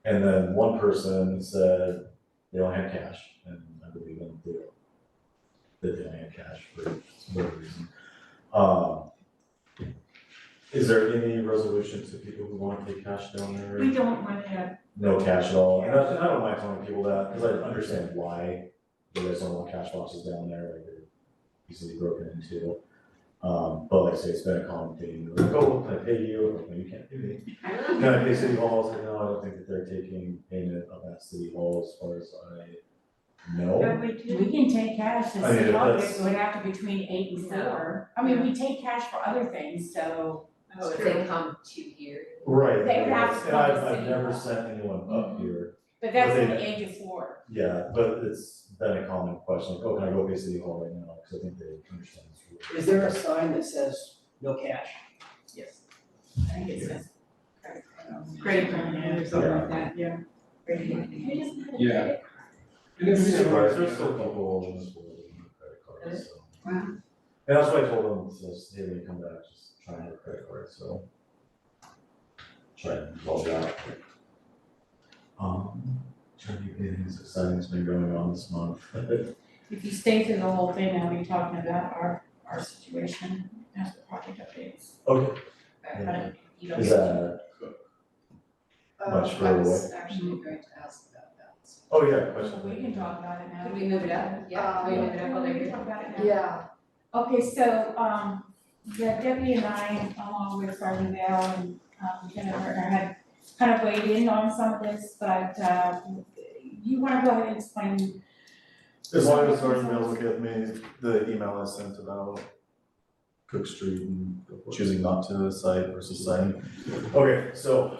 And then one person said they only had cash, and I believe them that they only had cash for whatever reason. Is there any resolution to people who want to take cash down there? We don't want to have, No cash at all, and I don't mind telling people that, because I understand why you guys don't want cash boxes down there, like they're easily broken into. But like I say, it's been a common thing, like, oh, can I pay you? I'm like, no, you can't pay me. Can I pay City Hall? I was like, no, I don't think that they're taking payment of that City Hall as far as I know. no, we do. We can take cash and I mean, see how that's- it would have to be between 8 and 4. I mean, we take cash for other things, so. Oh, if they come to here. Right. They would have to And call the I've City never Hall. sent anyone up here, But that's But at they- the age of 4. yeah, but it's been a common question, like, oh, can I go pay City Hall right now? Because I think they understand this rule. Is there a sign that says no cash? Yes. I think it says. Credit card or something like that, yeah. Yeah. You'd be surprised, there's still people in this world with credit cards, so. Wow. And that's why I told them, says, hey, when you come back, just try and have a credit card, so. Try and resolve that. Trying to think of anything exciting's been going on this month. If you stay through the whole thing, I'll be talking about our situation as the project updates. Okay, But if you don't is get that, Much I further was actually going to ask about that. oh, yeah, to, question. we can talk about it now. Could we move it up? Yeah, can we move it up while they're We can here? talk about it now. Yeah, Okay, so, the deputy and I, along with Sergeant Bell and, Lieutenant Turner, had kind of weighed in on some of this, but, you wanna go ahead and explain? As long as Sergeant Mills will give me the email I sent about Cook Street and choosing not to cite versus citing. Okay, so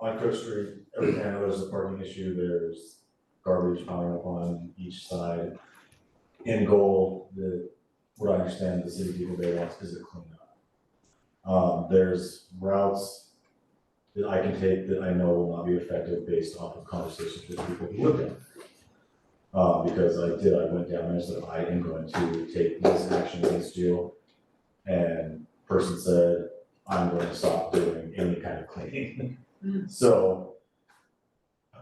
on Cook Street, every time there's a parking issue, there's garbage piling up on each side. End goal, what I understand the city people there wants is a cleanup. There's routes that I can take that I know will not be effective based off of conversations with people who live there. Because I went down there and said, I am going to take this action against you. And person said, I'm going to stop doing any kind of cleaning. So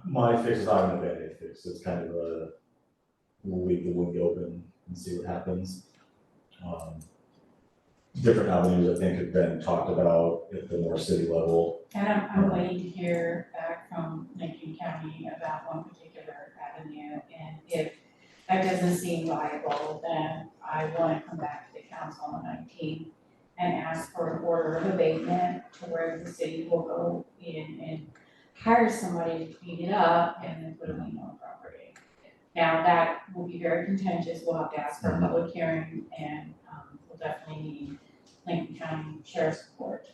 my fix is not an Band-Aid fix, it's kind of we'll leave the window open and see what happens. Different avenues I think have been talked about at the more city level. And I'm waiting to hear back from Lincoln County about one particular avenue, and if that doesn't seem viable, then I wanna come back to the council on the 19th and ask for an order of abatement to where the city will go in and hire somebody to clean it up and then put a lien on the property. Now, that will be very contentious, we'll have to ask for a public hearing, and we'll definitely need Lincoln County Sheriff's support.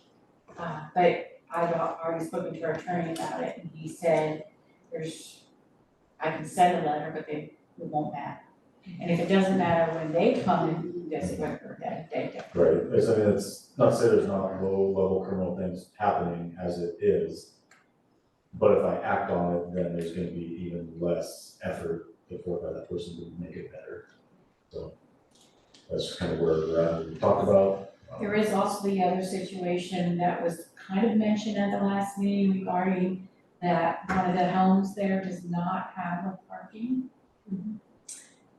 But I've already spoken to our attorney about it, and he said I can send a letter, but it won't matter. And if it doesn't matter when they come and visit with her, that they don't. Right, it's not to say there's not low-level criminal things happening as it is, but if I act on it, then there's gonna be even less effort put forth by that person to make it better. So that's just kind of where we're at. We talked about. There is also the other situation that was kind of mentioned at the last meeting regarding that one of the homes there does not have a parking.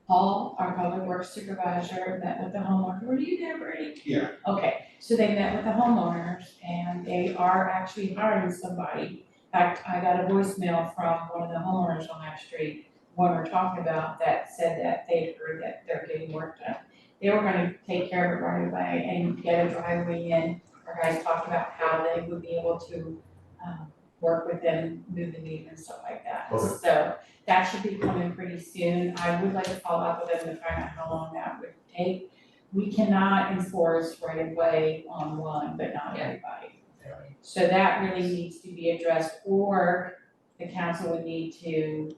Paul, our public works supervisor, met with the homeowner. Were you there, Brady? Yeah. Okay, so they met with the homeowners and they are actually hiring somebody. In fact, I got a voicemail from one of the homeowners on that street, one we're talking about, that said that they'd heard that they're getting work done. They were gonna take care of it right away and get a driveway in. Our guys talked about how they would be able to, work with them, move the meter and stuff like that. Okay. So that should be coming pretty soon. I would like to follow up with them to find out how long that would take. We cannot enforce right away on one, but not everybody. So that really needs to be addressed, or the council would need to,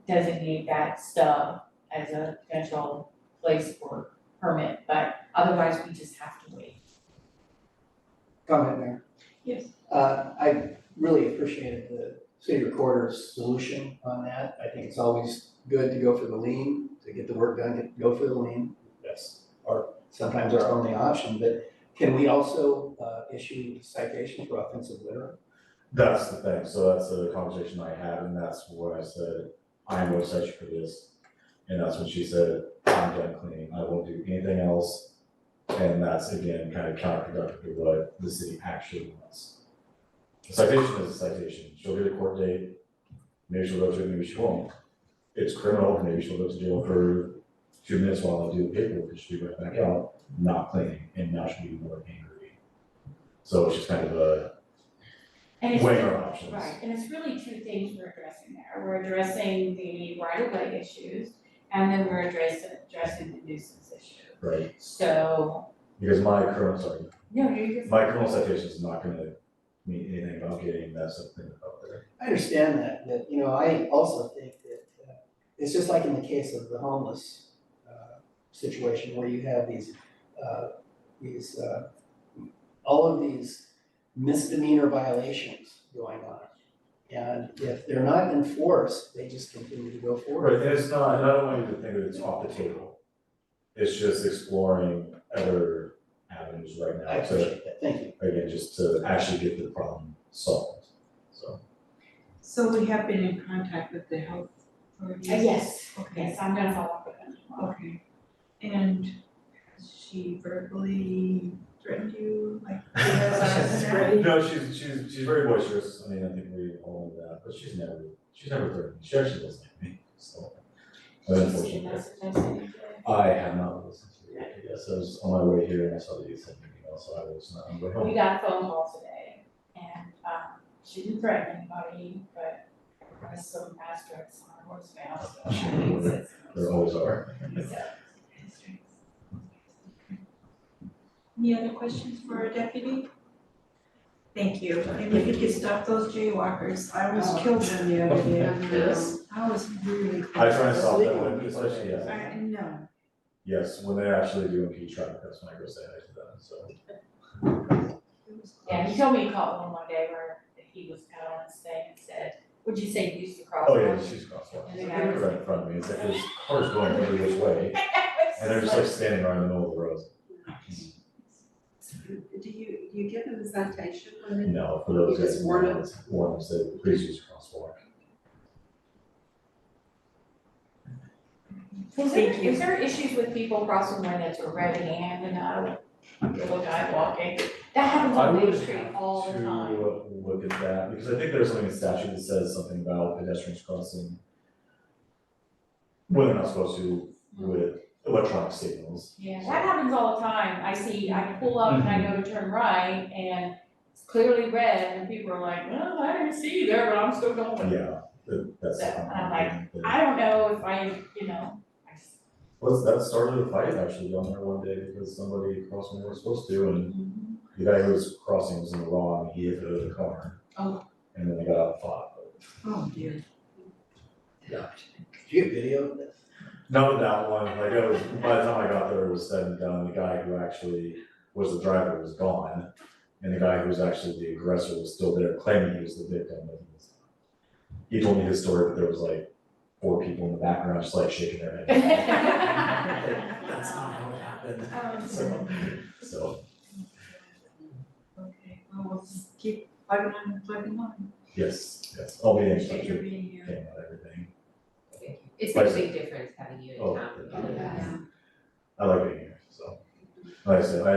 designate that stub as a potential place for permit, but otherwise we just have to wait. Comment, Mayor. Yes. I really appreciated the city recorder's solution on that. I think it's always good to go for the lien, to get the work done, go for the lien. That's sometimes our only option, but can we also issue citations for offensive littering? That's the thing, so that's a conversation I had, and that's what I said, I'm going to cite you for this. And that's when she said, I'm done cleaning, I won't do anything else. And that's again, kind of counterproductive to what the city actually wants. A citation is a citation, she'll get a court date, maybe she'll go to it, maybe she won't. It's criminal, maybe she'll go to jail for 2 minutes while I do the paperwork, and she'll be right back out, not cleaning, and now she'll be more angry. So it's just kind of a And it's weighing our options. Right, and it's really two things we're addressing there. We're addressing the right-of-way issues, and then we're addressing the nuisance issue. Right, So, because my criminal citation is not gonna mean anything about getting that something out there. I understand that, but I also think that it's just like in the case of the homeless situation where you have these all of these misdemeanor violations going on. And if they're not enforced, they just continue to go forward. Right, and it's not, and I don't want you to think that it's off the table. It's just exploring other avenues right now I appreciate that, thank you. again, just to actually get the problem solved, so. So we have been in contact with the health authorities? yes, Okay. yes, I'm gonna follow up with them tomorrow. Okay. And has she verbally threatened you, like? No, she's very boisterous, I mean, I think we all know that, but she's never threatened me, she actually doesn't like me, so. Unfortunately, I have not listened to it, I guess, I was on my way here and I saw that you sent me an email, so I was not on the way home. We got a phone call today, and she didn't threaten anybody, but there was some asterisks on her voicemail, so she needs it. There always are. Any other questions for our deputy? Thank you. And if you could stop those jaywalkers, I almost killed them the other day. I was really. I try and stop them, when- especially, No. yes, when they're actually doing key traffic, that's when I go say hi to them, so. Yeah, he told me he caught one day where he was out on his thing and said, would you say use the crosswalk? Oh, yeah, she's crosswalk, it's like, they're right in front of me, it's like, there's cars going every which way, and they're just like standing right in the middle of the road. Do you give them a citation when they? No, for those You just guys, warn them? warn them, say, please use crosswalk. Thank you. Is there issues with people crossing when it's a red hand and not a little guy walking? That happens I on Main would Street all the have time. to look at that, because I think there's something in statute that says something about pedestrians crossing when they're not supposed to with electronic signals. Yeah, that happens all the time. I pull up and I go to turn right and it's clearly red and people are like, well, I didn't see you there, but I'm still going. Yeah, that's. So, and I'm like, I don't know if Well, that started a fight actually on there one day because somebody crossed when they were supposed to, and the guy who was crossing was in the wrong, he hit the car. Oh. And then they got out and fought. Oh, dear. Did you get video of this? None of that one, like, it was, by the time I got there, it was said and done, the guy who actually was the driver was gone. And the guy who was actually the aggressor was still there claiming he was the victim, but he told me his story, but there was like 4 people in the background just like shaking their head. That's not how it happened. So, Okay, well, we'll just keep plugging on. yes, I'll be in touch Appreciate your with being here. Kim about everything. It's been a big difference having you in Oh, town. I like being here, so. Like I said, I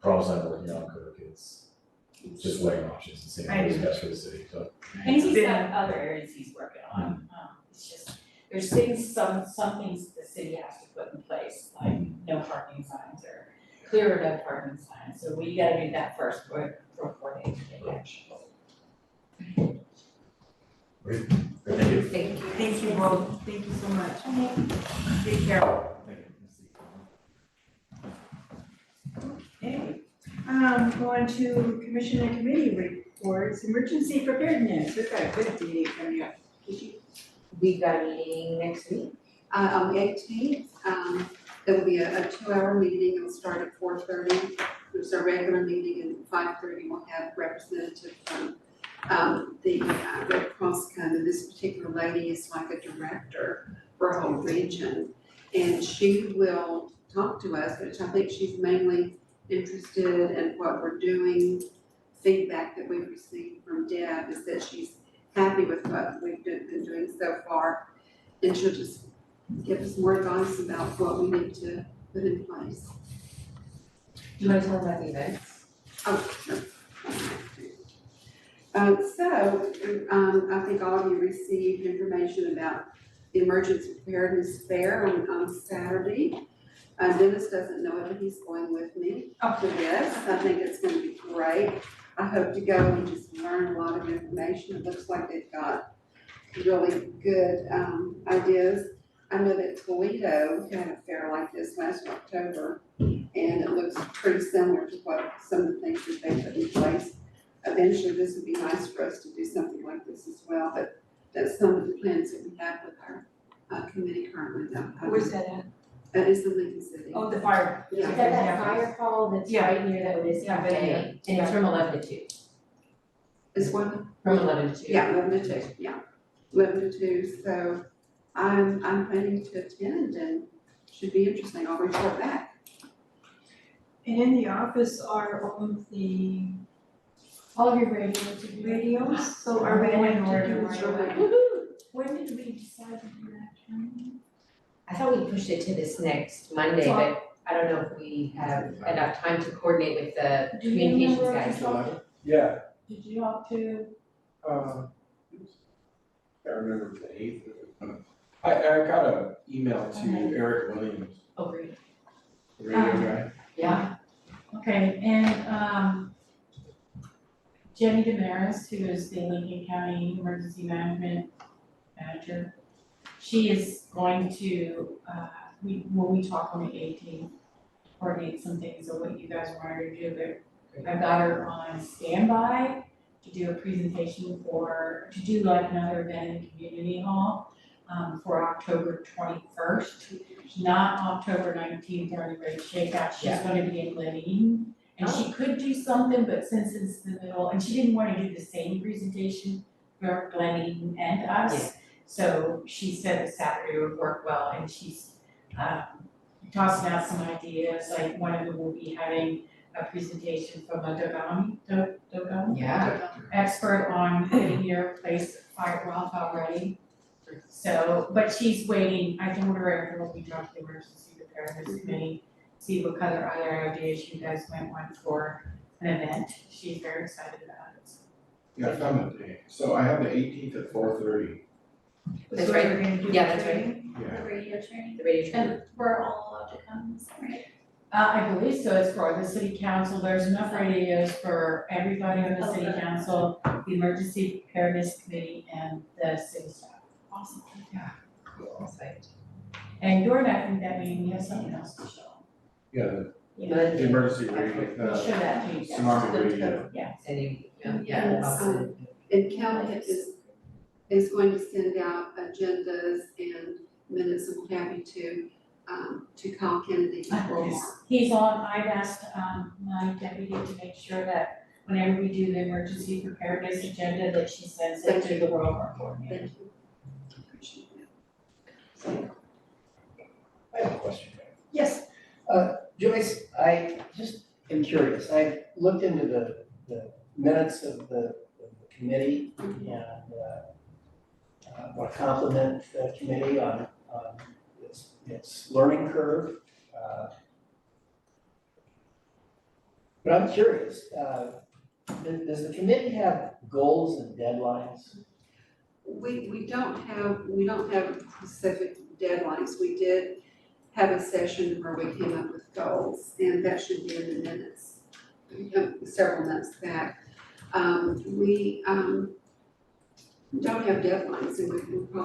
promise I'm working on Kirk, it's just weighing options and seeing what is best for the city, so. and he's got other areas he's working on. It's just, there's things, some things the city has to put in place, like no parking signs or clear no parking signs. So we gotta do that first before they take action. Great, thank you. Thank you both. Thank you so much. Take care. Okay, going to commission and committee reports, emergency preparedness. We've got a good day coming up. We've got a meeting next week. On the 18th, there will be a 2-hour meeting. It'll start at 4:30. There's a regular meeting, and 5:30 we'll have representative from the Red Cross come, and this particular lady is like a director for a whole region. And she will talk to us, which I think she's mainly interested in what we're doing. Feedback that we've received from Deb is that she's happy with what we've been doing so far. And she'll just give us more advice about what we need to put in place. Do you want to tell them about the events? Oh, sure. I think all of you received information about the Emergency Preparedness Fair on Saturday. Dennis doesn't know it, but he's going with me to this. I think it's going to be great. I hope to go and just learn a lot of information. It looks like they've got really good ideas. I know that Toledo had a fair like this last October, and it looks pretty similar to what some of the things that they put in place. Eventually, this would be nice for us to do something like this as well, but that's some of the plans that we have with our committee currently. Where's that at? That is the Lincoln City. Oh, the fire. Is that fire hall that's right near that Winston Yeah, Cafe? And it's from 11 to 2. Is one? From 11 to 2. Yeah, 11 to 2, yeah. 11 to 2, so I'm planning to attend and should be interesting. I'll report back. And in the office are all of the All of your radios, so are we going to do When did we decide to do that, Karen? I thought we pushed it to this next Monday, but I don't know if we have enough time to coordinate with the Do you communications remember guys. what Yeah, Did you talk to? I remember the 8th. I got an email to Eric Williams, Oh, great. the radio guy. Yeah. Okay, and Jenny Damaris, who is the Lincoln County Emergency Management Manager, she is going to, when we talk on the 18th, coordinate some things of what you guys wanted to do, but I've got her on standby to do a presentation to do like another event in Community Hall, for October 21st, not October 19th or the Great Shakeout. She's gonna be in Glen Eden. And she could do something, but since it's the middle, and she didn't wanna do the same presentation for Glen Eden and us. So she said that Saturday would work well, and she's tossing out some ideas, like one of them will be having a presentation from a Dogon Yeah. expert on getting your place wildfire ready. So, but she's waiting, I told her after we dropped the emergency preparedness committee, see what other ideas you guys might want for an event. She's very excited about it. Yeah, I found the date. So I have the 18th at 4:30. That's So right. we're gonna do Yeah, the that's right. training? Yeah. The radio training. The radio training. And we're all allowed to come, is that right? I believe so, it's for the city council, there's enough radios for everybody on the city council, the emergency preparedness committee and the city staff. Awesome. Yeah. That's right. And during that, I think that meeting, we have something else to show. Yeah, the Yeah. the emergency radio, We'll show that to you guys. tsunami radio. Yeah. And you, And, awesome. And Kelly is going to send out agendas and minutes and what have you to Kyle Kennedy before Mark. He's on, I've asked, my deputy to make sure that whenever we do the emergency preparedness agenda, that she sends it to the World War coordinator. Thank you. Appreciate that. I have a question. Yes. Joyce, I just am curious. I looked into the minutes of the committee and want to compliment the committee on its learning curve. But I'm curious, does the committee have goals and deadlines? We don't have specific deadlines. We did have a session where we came up with goals, and that should be in the minutes, several months back. We don't have deadlines, and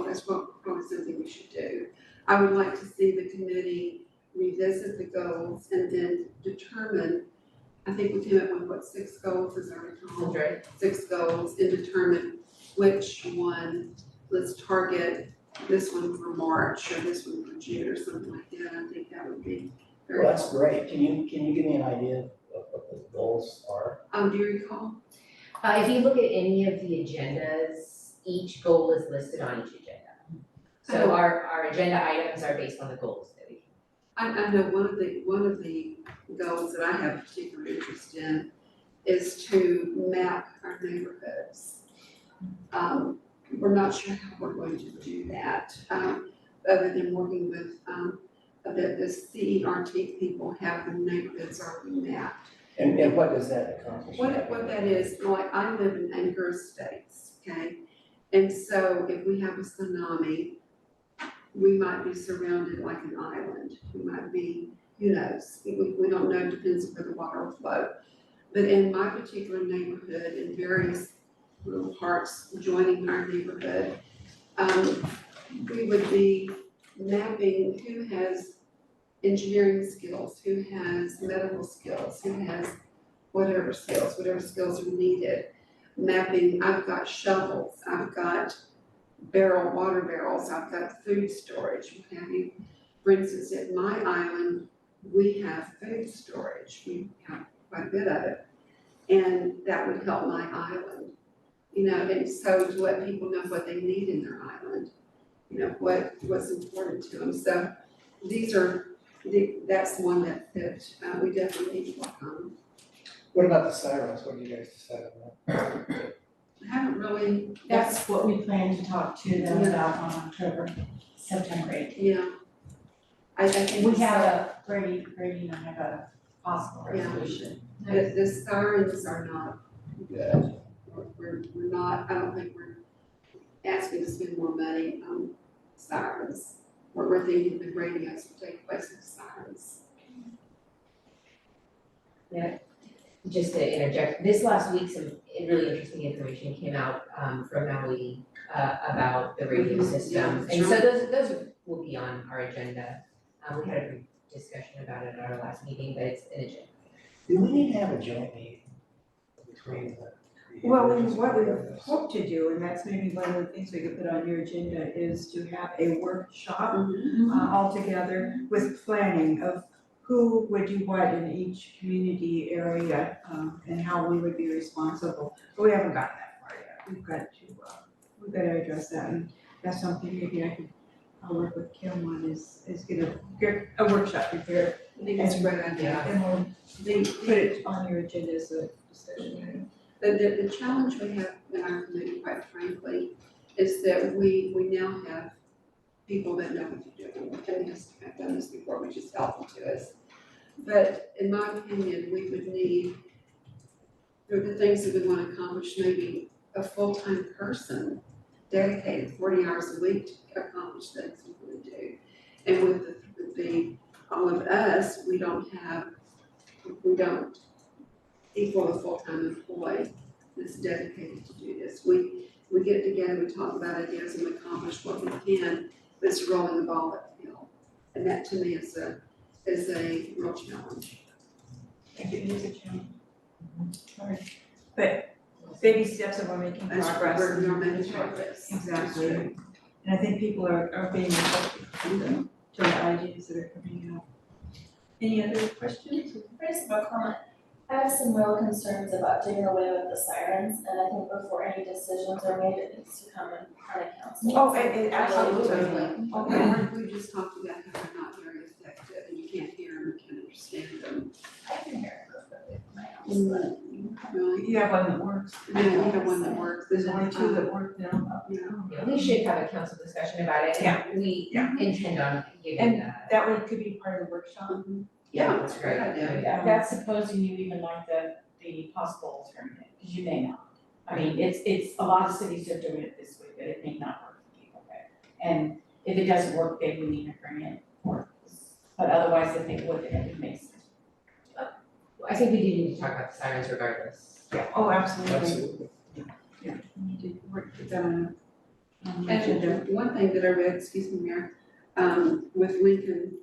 that's probably something we should do. I would like to see the committee revisit the goals and then determine, I think we came up with, what, 6 goals, is that recall? That's right. 6 goals, and determine which one, let's target this one for March or this one for June or something like that. I think that would be very Well, that's helpful. great. Can you give me an idea of what the goals are? Do you recall? If you look at any of the agendas, each goal is listed on each agenda. So our agenda items are based on the goals that we. I know one of the goals that I have particular interest in is to map our neighborhoods. We're not sure how we're going to do that, other than working with, the CERT people have the neighborhoods already mapped. And what does that accomplish? What that is, like, I live in Anchor Estates, okay? And so if we have a tsunami, we might be surrounded like an island. We might be, who knows? We don't know, depends on where the water will flow. But in my particular neighborhood, in various little parts joining our neighborhood, we would be mapping who has engineering skills, who has medical skills, who has whatever skills are needed. Mapping, I've got shovels, I've got water barrels, I've got food storage, what have you. For instance, at my island, we have food storage, we have quite a bit of it. And that would help my island, and so to let people know what they need in their island, what's important to them. So that's one that we definitely need to work on. What about the sirens? What do you guys decide on that? I haven't really, That's what we plan to talk to them about on September 8th. yeah. I think We have a, Brady and I have a possible Yeah. resolution. the sirens are not good. We're not, I don't think we're asking to spend more money on sirens. We're thinking the radios will take place of sirens. Just to interject, this last week, some really interesting information came out from Maui about the radio system. And so those will be on our agenda. We had a brief discussion about it at our last meeting, but it's an agenda. Do we need to have a joint meeting between the? Well, what we hope to do, and that's maybe one of the things we could put on your agenda, is to have a workshop all together with planning of who would do what in each community area, and how we would be responsible. But we haven't gotten that far yet. We've got to address that, and that's something maybe I'll work with Kim on is get a workshop prepared. I think it's a great idea. And we'll put it on your agenda as a discussion item. The challenge we have in our community, quite frankly, is that we now have people that know what they're doing, and have done this before, which is helpful to us. But in my opinion, we would need, for the things that we want to accomplish, maybe a full-time person dedicated 40 hours a week to accomplish things we want to do. And with all of us, we don't equal a full-time employee that's dedicated to do this. We get together, we talk about ideas, and we accomplish what we can, but it's rolling the ball uphill. And that to me is a real challenge. Thank you, it is a challenge. Hard. But baby steps and we're making That's progress. we're making progress. Exactly. And I think people are being receptive to the ideas that are coming out. Any other questions? I just have a comment. I have some real concerns about doing away with the sirens, and I think before any decisions are made, it needs to come in front of council. Oh, absolutely. Okay, we just talked about how they're not very effective, and you can't hear them, you can't understand them. I can hear it perfectly from my house, but Really? You have one that works. Yeah, you have one that works. There's only two that work now. Yeah. We should have a council discussion about it, Yeah. and we Yeah. intend on giving And that one could be part of the workshop. Yeah, that's a great idea. Yeah, that's supposing you even like the possible alternative, because you may not. I mean, it's, a lot of cities are doing it this way, but it may not work for people, okay? And if it doesn't work, then we need to bring it forward. But otherwise, if it would, then it would make sense. I think we do need to talk about the sirens regardless. Oh, absolutely. Absolutely. Yeah, we need to work with them on the And agenda. one thing that I read, excuse me, Mayor, with Lincoln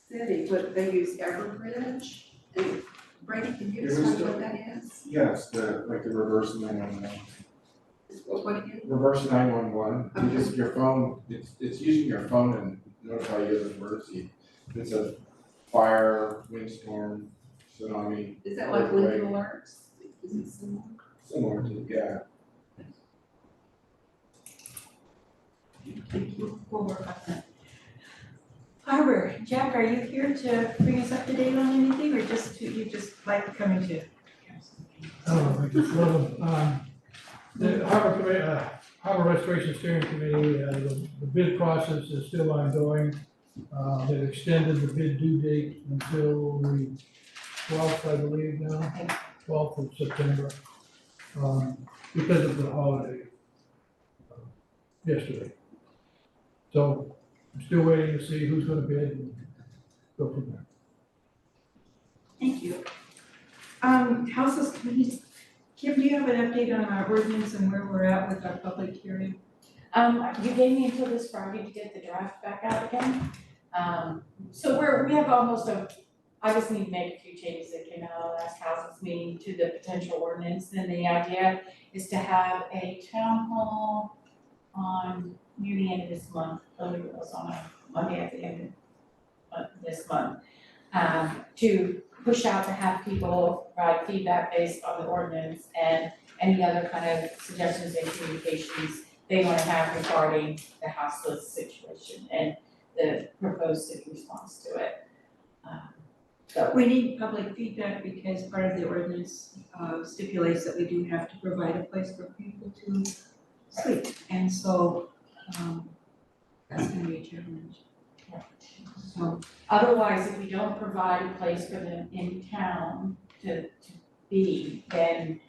City, what they use Everbridge, and Brady, can you explain what that is? Yes, the reverse 911. What again? Reverse 911, you just, your phone, it's using your phone and notify you of an emergency. It's a fire, windstorm, tsunami. Is that like Lincoln Alerts? Is it similar? Similar to, yeah. Thank you. We'll work on that. Harbor, Jack, are you here to bring us up to date on anything, or you just like coming to council? Oh, I just love them. The Harbor Restoration Steering Committee, the bid process is still ongoing. They've extended the bid due date until the 12th, I believe now, 12th of September, because of the holiday yesterday. So I'm still waiting to see who's gonna bid and go from there. Thank you. Houses committees, Kim, do you have an update on our ordinance and where we're at with our public hearing? You gave me until this Friday to get the draft back out again. So we have I just need to make a few changes that came out of the last council's meeting to the potential ordinance. And the idea is to have a town hall on near the end of this month, I believe it was on a Monday at the end of this month, to push out to have people provide feedback based on the ordinance and any other kind of suggestions and communications they want to have regarding the houseless situation and the proposed city response to it. We need public feedback because part of the ordinance stipulates that we do have to provide a place for people to sleep. And so, that's gonna be a challenge. So, Otherwise, if we don't provide a place for them in town to be, then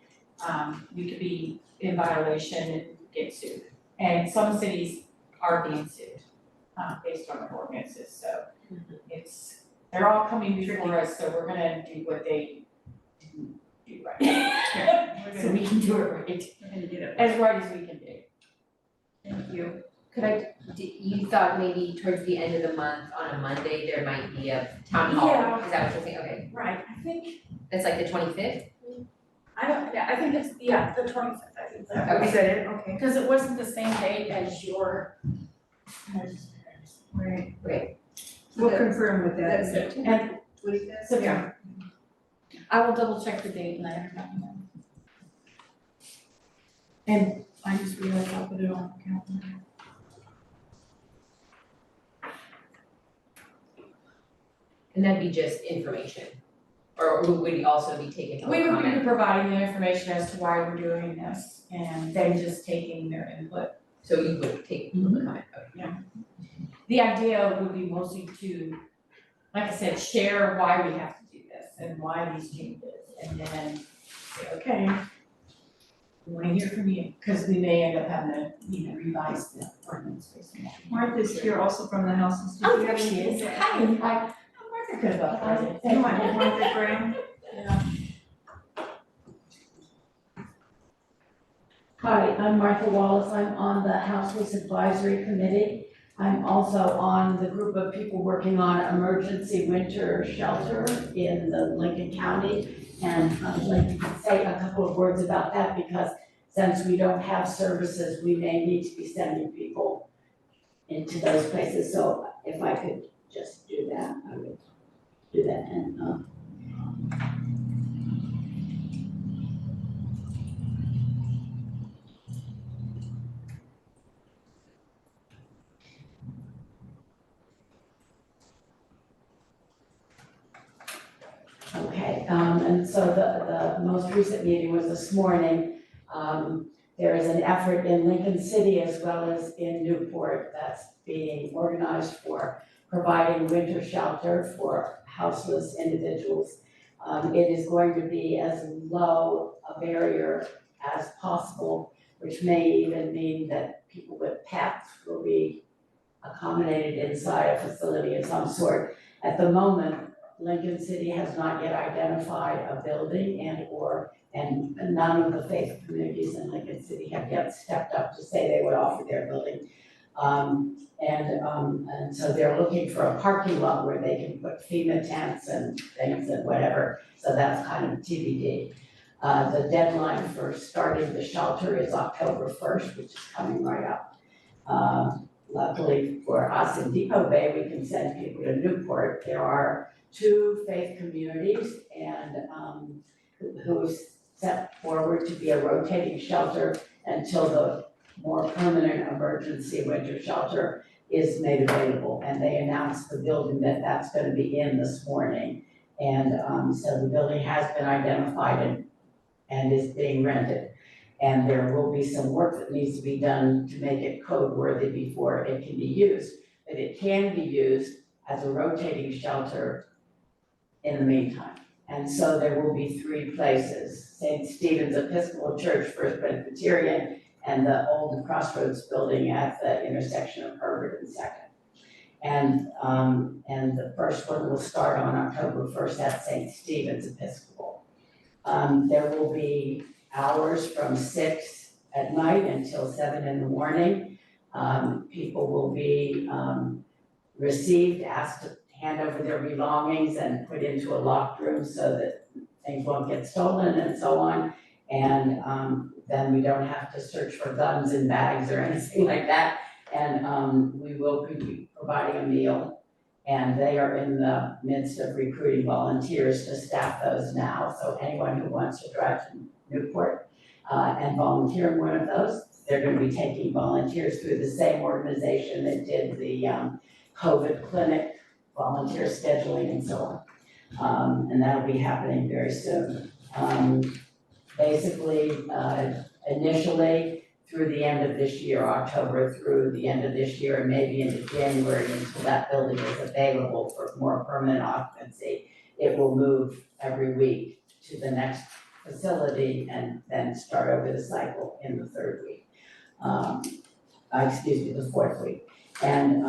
we could be in violation and get sued. And some cities are being sued based on their ordinances, so they're all coming before us, so we're gonna do what they didn't do right. So we can do it right, we're gonna get it. as right as we can do. Thank you. You thought maybe towards the end of the month, on a Monday, there might be a town hall? Yeah. Is that what you're saying? Okay, Right, I think, that's like the 25th? I think it's, the 25th, I think. Okay. Is that it? Okay. Because it wasn't the same date as your. Right. Great. We'll confirm with that. That's September 25th? So, yeah. I will double check the date and let everybody know. And I just realized I'll put it on the calendar. And that'd be just information, or would we also be taking We public would be comment? providing the information as to why we're doing this and then just taking their input So you would take public comment, okay. The idea would be mostly to, like I said, share why we have to do this and why these changes. And then say, okay, we wanna hear from you, because we may end up having to, revise the ordinance based on that. Martha's here also from the houses. Did Oh, you there have she anything is. to Hi, add? Martha could have upgraded. You might have Martha Graham. Hi, I'm Martha Wallace. I'm on the House Lease Advisory Committee. I'm also on the group of people working on emergency winter shelter in the Lincoln County. And I'd like to say a couple of words about that because since we don't have services, we may need to be sending people into those places. So if I could just do that, I would do that. And okay, and so the most recent meeting was this morning. There is an effort in Lincoln City as well as in Newport that's being organized for providing winter shelter for houseless individuals. It is going to be as low a barrier as possible, which may even mean that people with pets will be accommodated inside a facility of some sort. At the moment, Lincoln City has not yet identified a building and none of the faith communities in Lincoln City have yet stepped up to say they would offer their building. And so they're looking for a parking lot where they can put FEMA tents and things and whatever, so that's kind of TBD. The deadline for starting the shelter is October 1st, which is coming right up. Luckily for us in Depoe Bay, we can send people to Newport. There are 2 faith communities and who set forward to be a rotating shelter until the more permanent emergency winter shelter is made available. And they announced the building that's gonna be in this morning. And so the building has been identified and is being rented. And there will be some work that needs to be done to make it code worthy before it can be used. But it can be used as a rotating shelter in the meantime. And so there will be 3 places, St. Stephen's Episcopal Church, First Presbyterian, and the old Crossroads building at the intersection of Herbert and Second. And the first one will start on October 1st at St. Stephen's Episcopal. There will be hours from 6 at night until 7 in the morning. People will be received, asked to hand over their belongings and put into a locked room so that things won't get stolen and so on. And then we don't have to search for guns in bags or anything like that. And we will be providing a meal. And they are in the midst of recruiting volunteers to staff those now. So anyone who wants to drive to Newport and volunteer in one of those, they're going to be taking volunteers through the same organization that did the COVID clinic, volunteer scheduling and so on. And that'll be happening very soon. Basically, initially through the end of this year, October through the end of this year, and maybe into January until that building is available for more permanent occupancy, it will move every week to the next facility and then start over the cycle in the 3rd week. The 4th week. And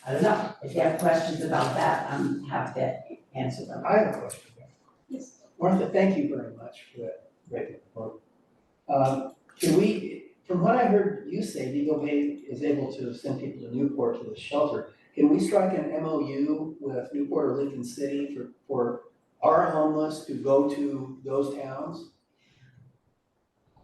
I don't know, if you have questions about that, I'm happy to answer them. I have a question. Yes. Martha, thank you very much for that great report. Can we, from what I heard you say, Depoe Bay is able to send people to Newport to the shelter. Can we strike an MOU with Newport or Lincoln City for our homeless to go to those towns?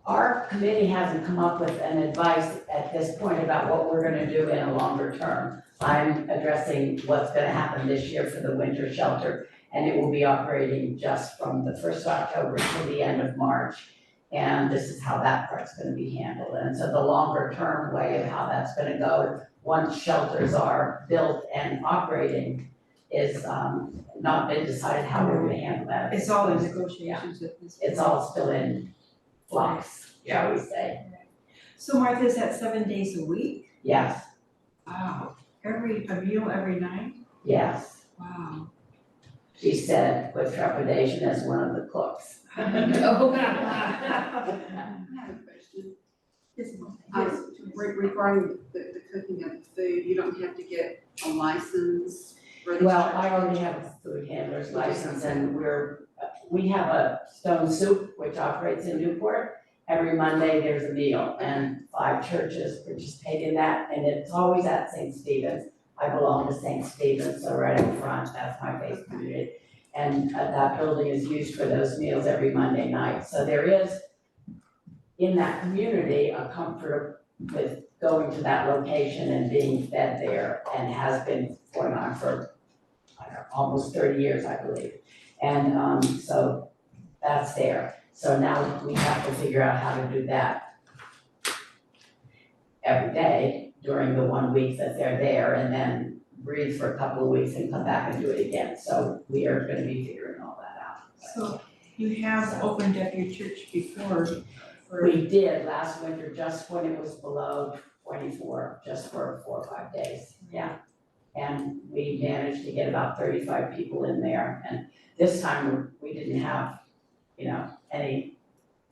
Our committee hasn't come up with an advice at this point about what we're gonna do in a longer term. I'm addressing what's gonna happen this year for the winter shelter, and it will be operating just from the 1st of October to the end of March. And this is how that part's gonna be handled. And so the longer term way of how that's gonna go, once shelters are built and operating, is not been decided how we're gonna handle that. It's all in negotiations at this point. It's all still in flux, shall we say. So Martha, is that 7 days a week? Yes, Wow. A meal every night? yes. Wow. She said with trepidation as one of the cooks. I have a question. Yes. Regarding the cooking of the food, you don't have to get a license for this. Well, I already have a food handler's license and we have a Stone Soup, which operates in Newport. Every Monday, there's a meal and 5 churches participate in that, and it's always at St. Stephen's. I belong to St. Stephen's, so right in front, that's my faith community. And that building is used for those meals every Monday night. So there is, in that community, a comfort with going to that location and being fed there, and has been going on for, I don't know, almost 30 years, I believe. And so that's there. So now we have to figure out how to do that every day during the 1 week that they're there, and then breathe for a couple of weeks and come back and do it again. So we are gonna be figuring all that out. So you have opened up your church before for. We did last winter, just when it was below 24, just for 4 or 5 days, yeah. And we managed to get about 35 people in there, and this time we didn't have, any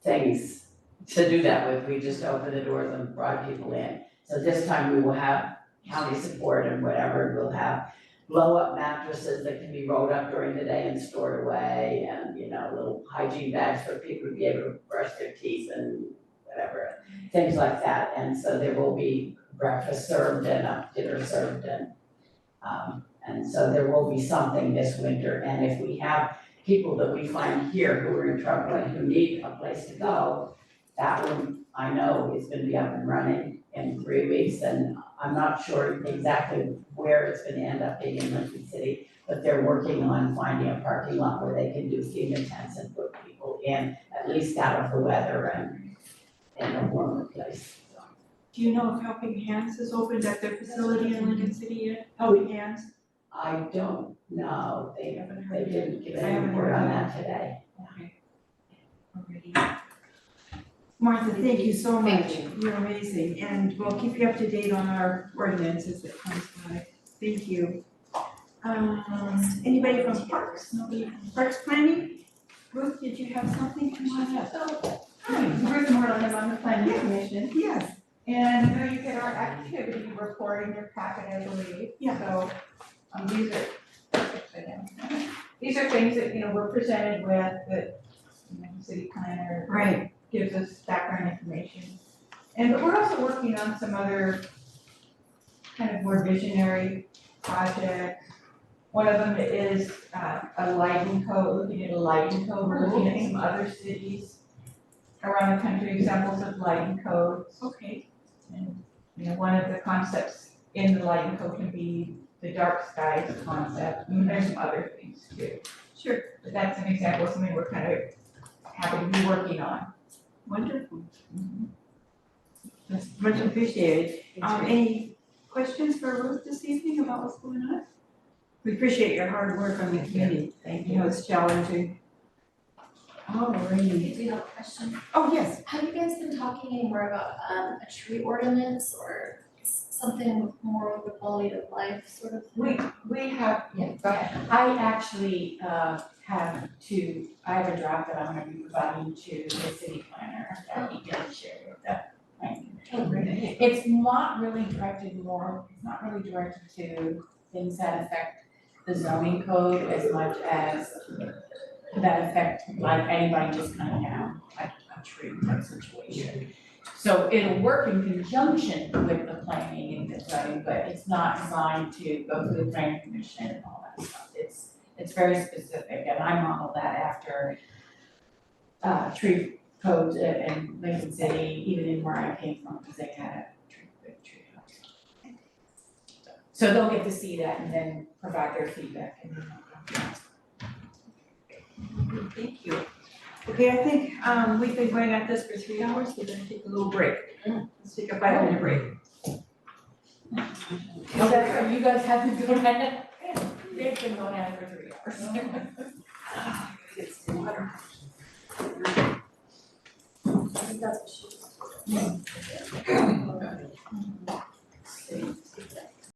things to do that with, we just opened the doors and brought people in. So this time we will have county support and whatever, we'll have blow-up mattresses that can be rolled up during the day and stored away, and, little hygiene bags for people to be able to brush their teeth and whatever, things like that. And so there will be breakfast served and a dinner served, and so there will be something this winter. And if we have people that we find here who are in trouble and who need a place to go, that one I know is gonna be up and running in 3 weeks, and I'm not sure exactly where it's gonna end up being in Lincoln City, but they're working on finding a parking lot where they can do FEMA tents and put people in, at least out of the weather and in a warmer place. Do you know if Helping Hands has opened at their facility in Lincoln City yet? Helping Hands? I don't know, they didn't give I any haven't report heard on that. that today. Already. Martha, thank you so much. Thank you. You're amazing, and we'll keep you up to date on our ordinance as it comes by. Thank you. Anybody from Parks? Nobody from Parks Planning? Ruth, did you have something? Come on up. Ruth Moreland, I'm on the planning commission, Yes. and I know you get our activity report in your packet, I believe. Yeah. So, these are things that, we're presented with, that, the city planner Right. gives us background information. But we're also working on some other kind of more visionary projects. One of them is a lighting code, looking at a lighting code, we're looking at some other cities around the country, examples of lighting codes. Okay. And, one of the concepts in the lighting code can be the dark skies concept, and there's some other things too. Sure. But that's an example of something we're kind of happy to be working on. Wonderful. That's much appreciated. Any questions for Ruth this evening about what's going on? We appreciate your hard work on the committee. Thank You know, it's challenging. Alrighty. Do you have a question? Oh, yes. Have you guys been talking anymore about a tree ordinance or something more with the quality of life sort of thing? We have, yeah, go ahead. I actually have I have a draft that I'm gonna be providing to the city planner that he did share with the planning commission. It's not really directed to things that affect the zoning code as much as that affect like anybody just cutting down like a tree type situation. So it'll work in conjunction with the planning and the zoning, but it's not designed to go through the planning commission and all that stuff. It's very specific, and I model that after tree codes in Lincoln City, even in where I came from, because they had a big tree house. So they'll get to see that and then provide their feedback and Thank you. Okay, I think we've been going at this for 3 hours. We're gonna take a little break. Let's take a 5-minute break. Are you guys have been doing that? They've been going at it for 3 hours. I think that's what she was.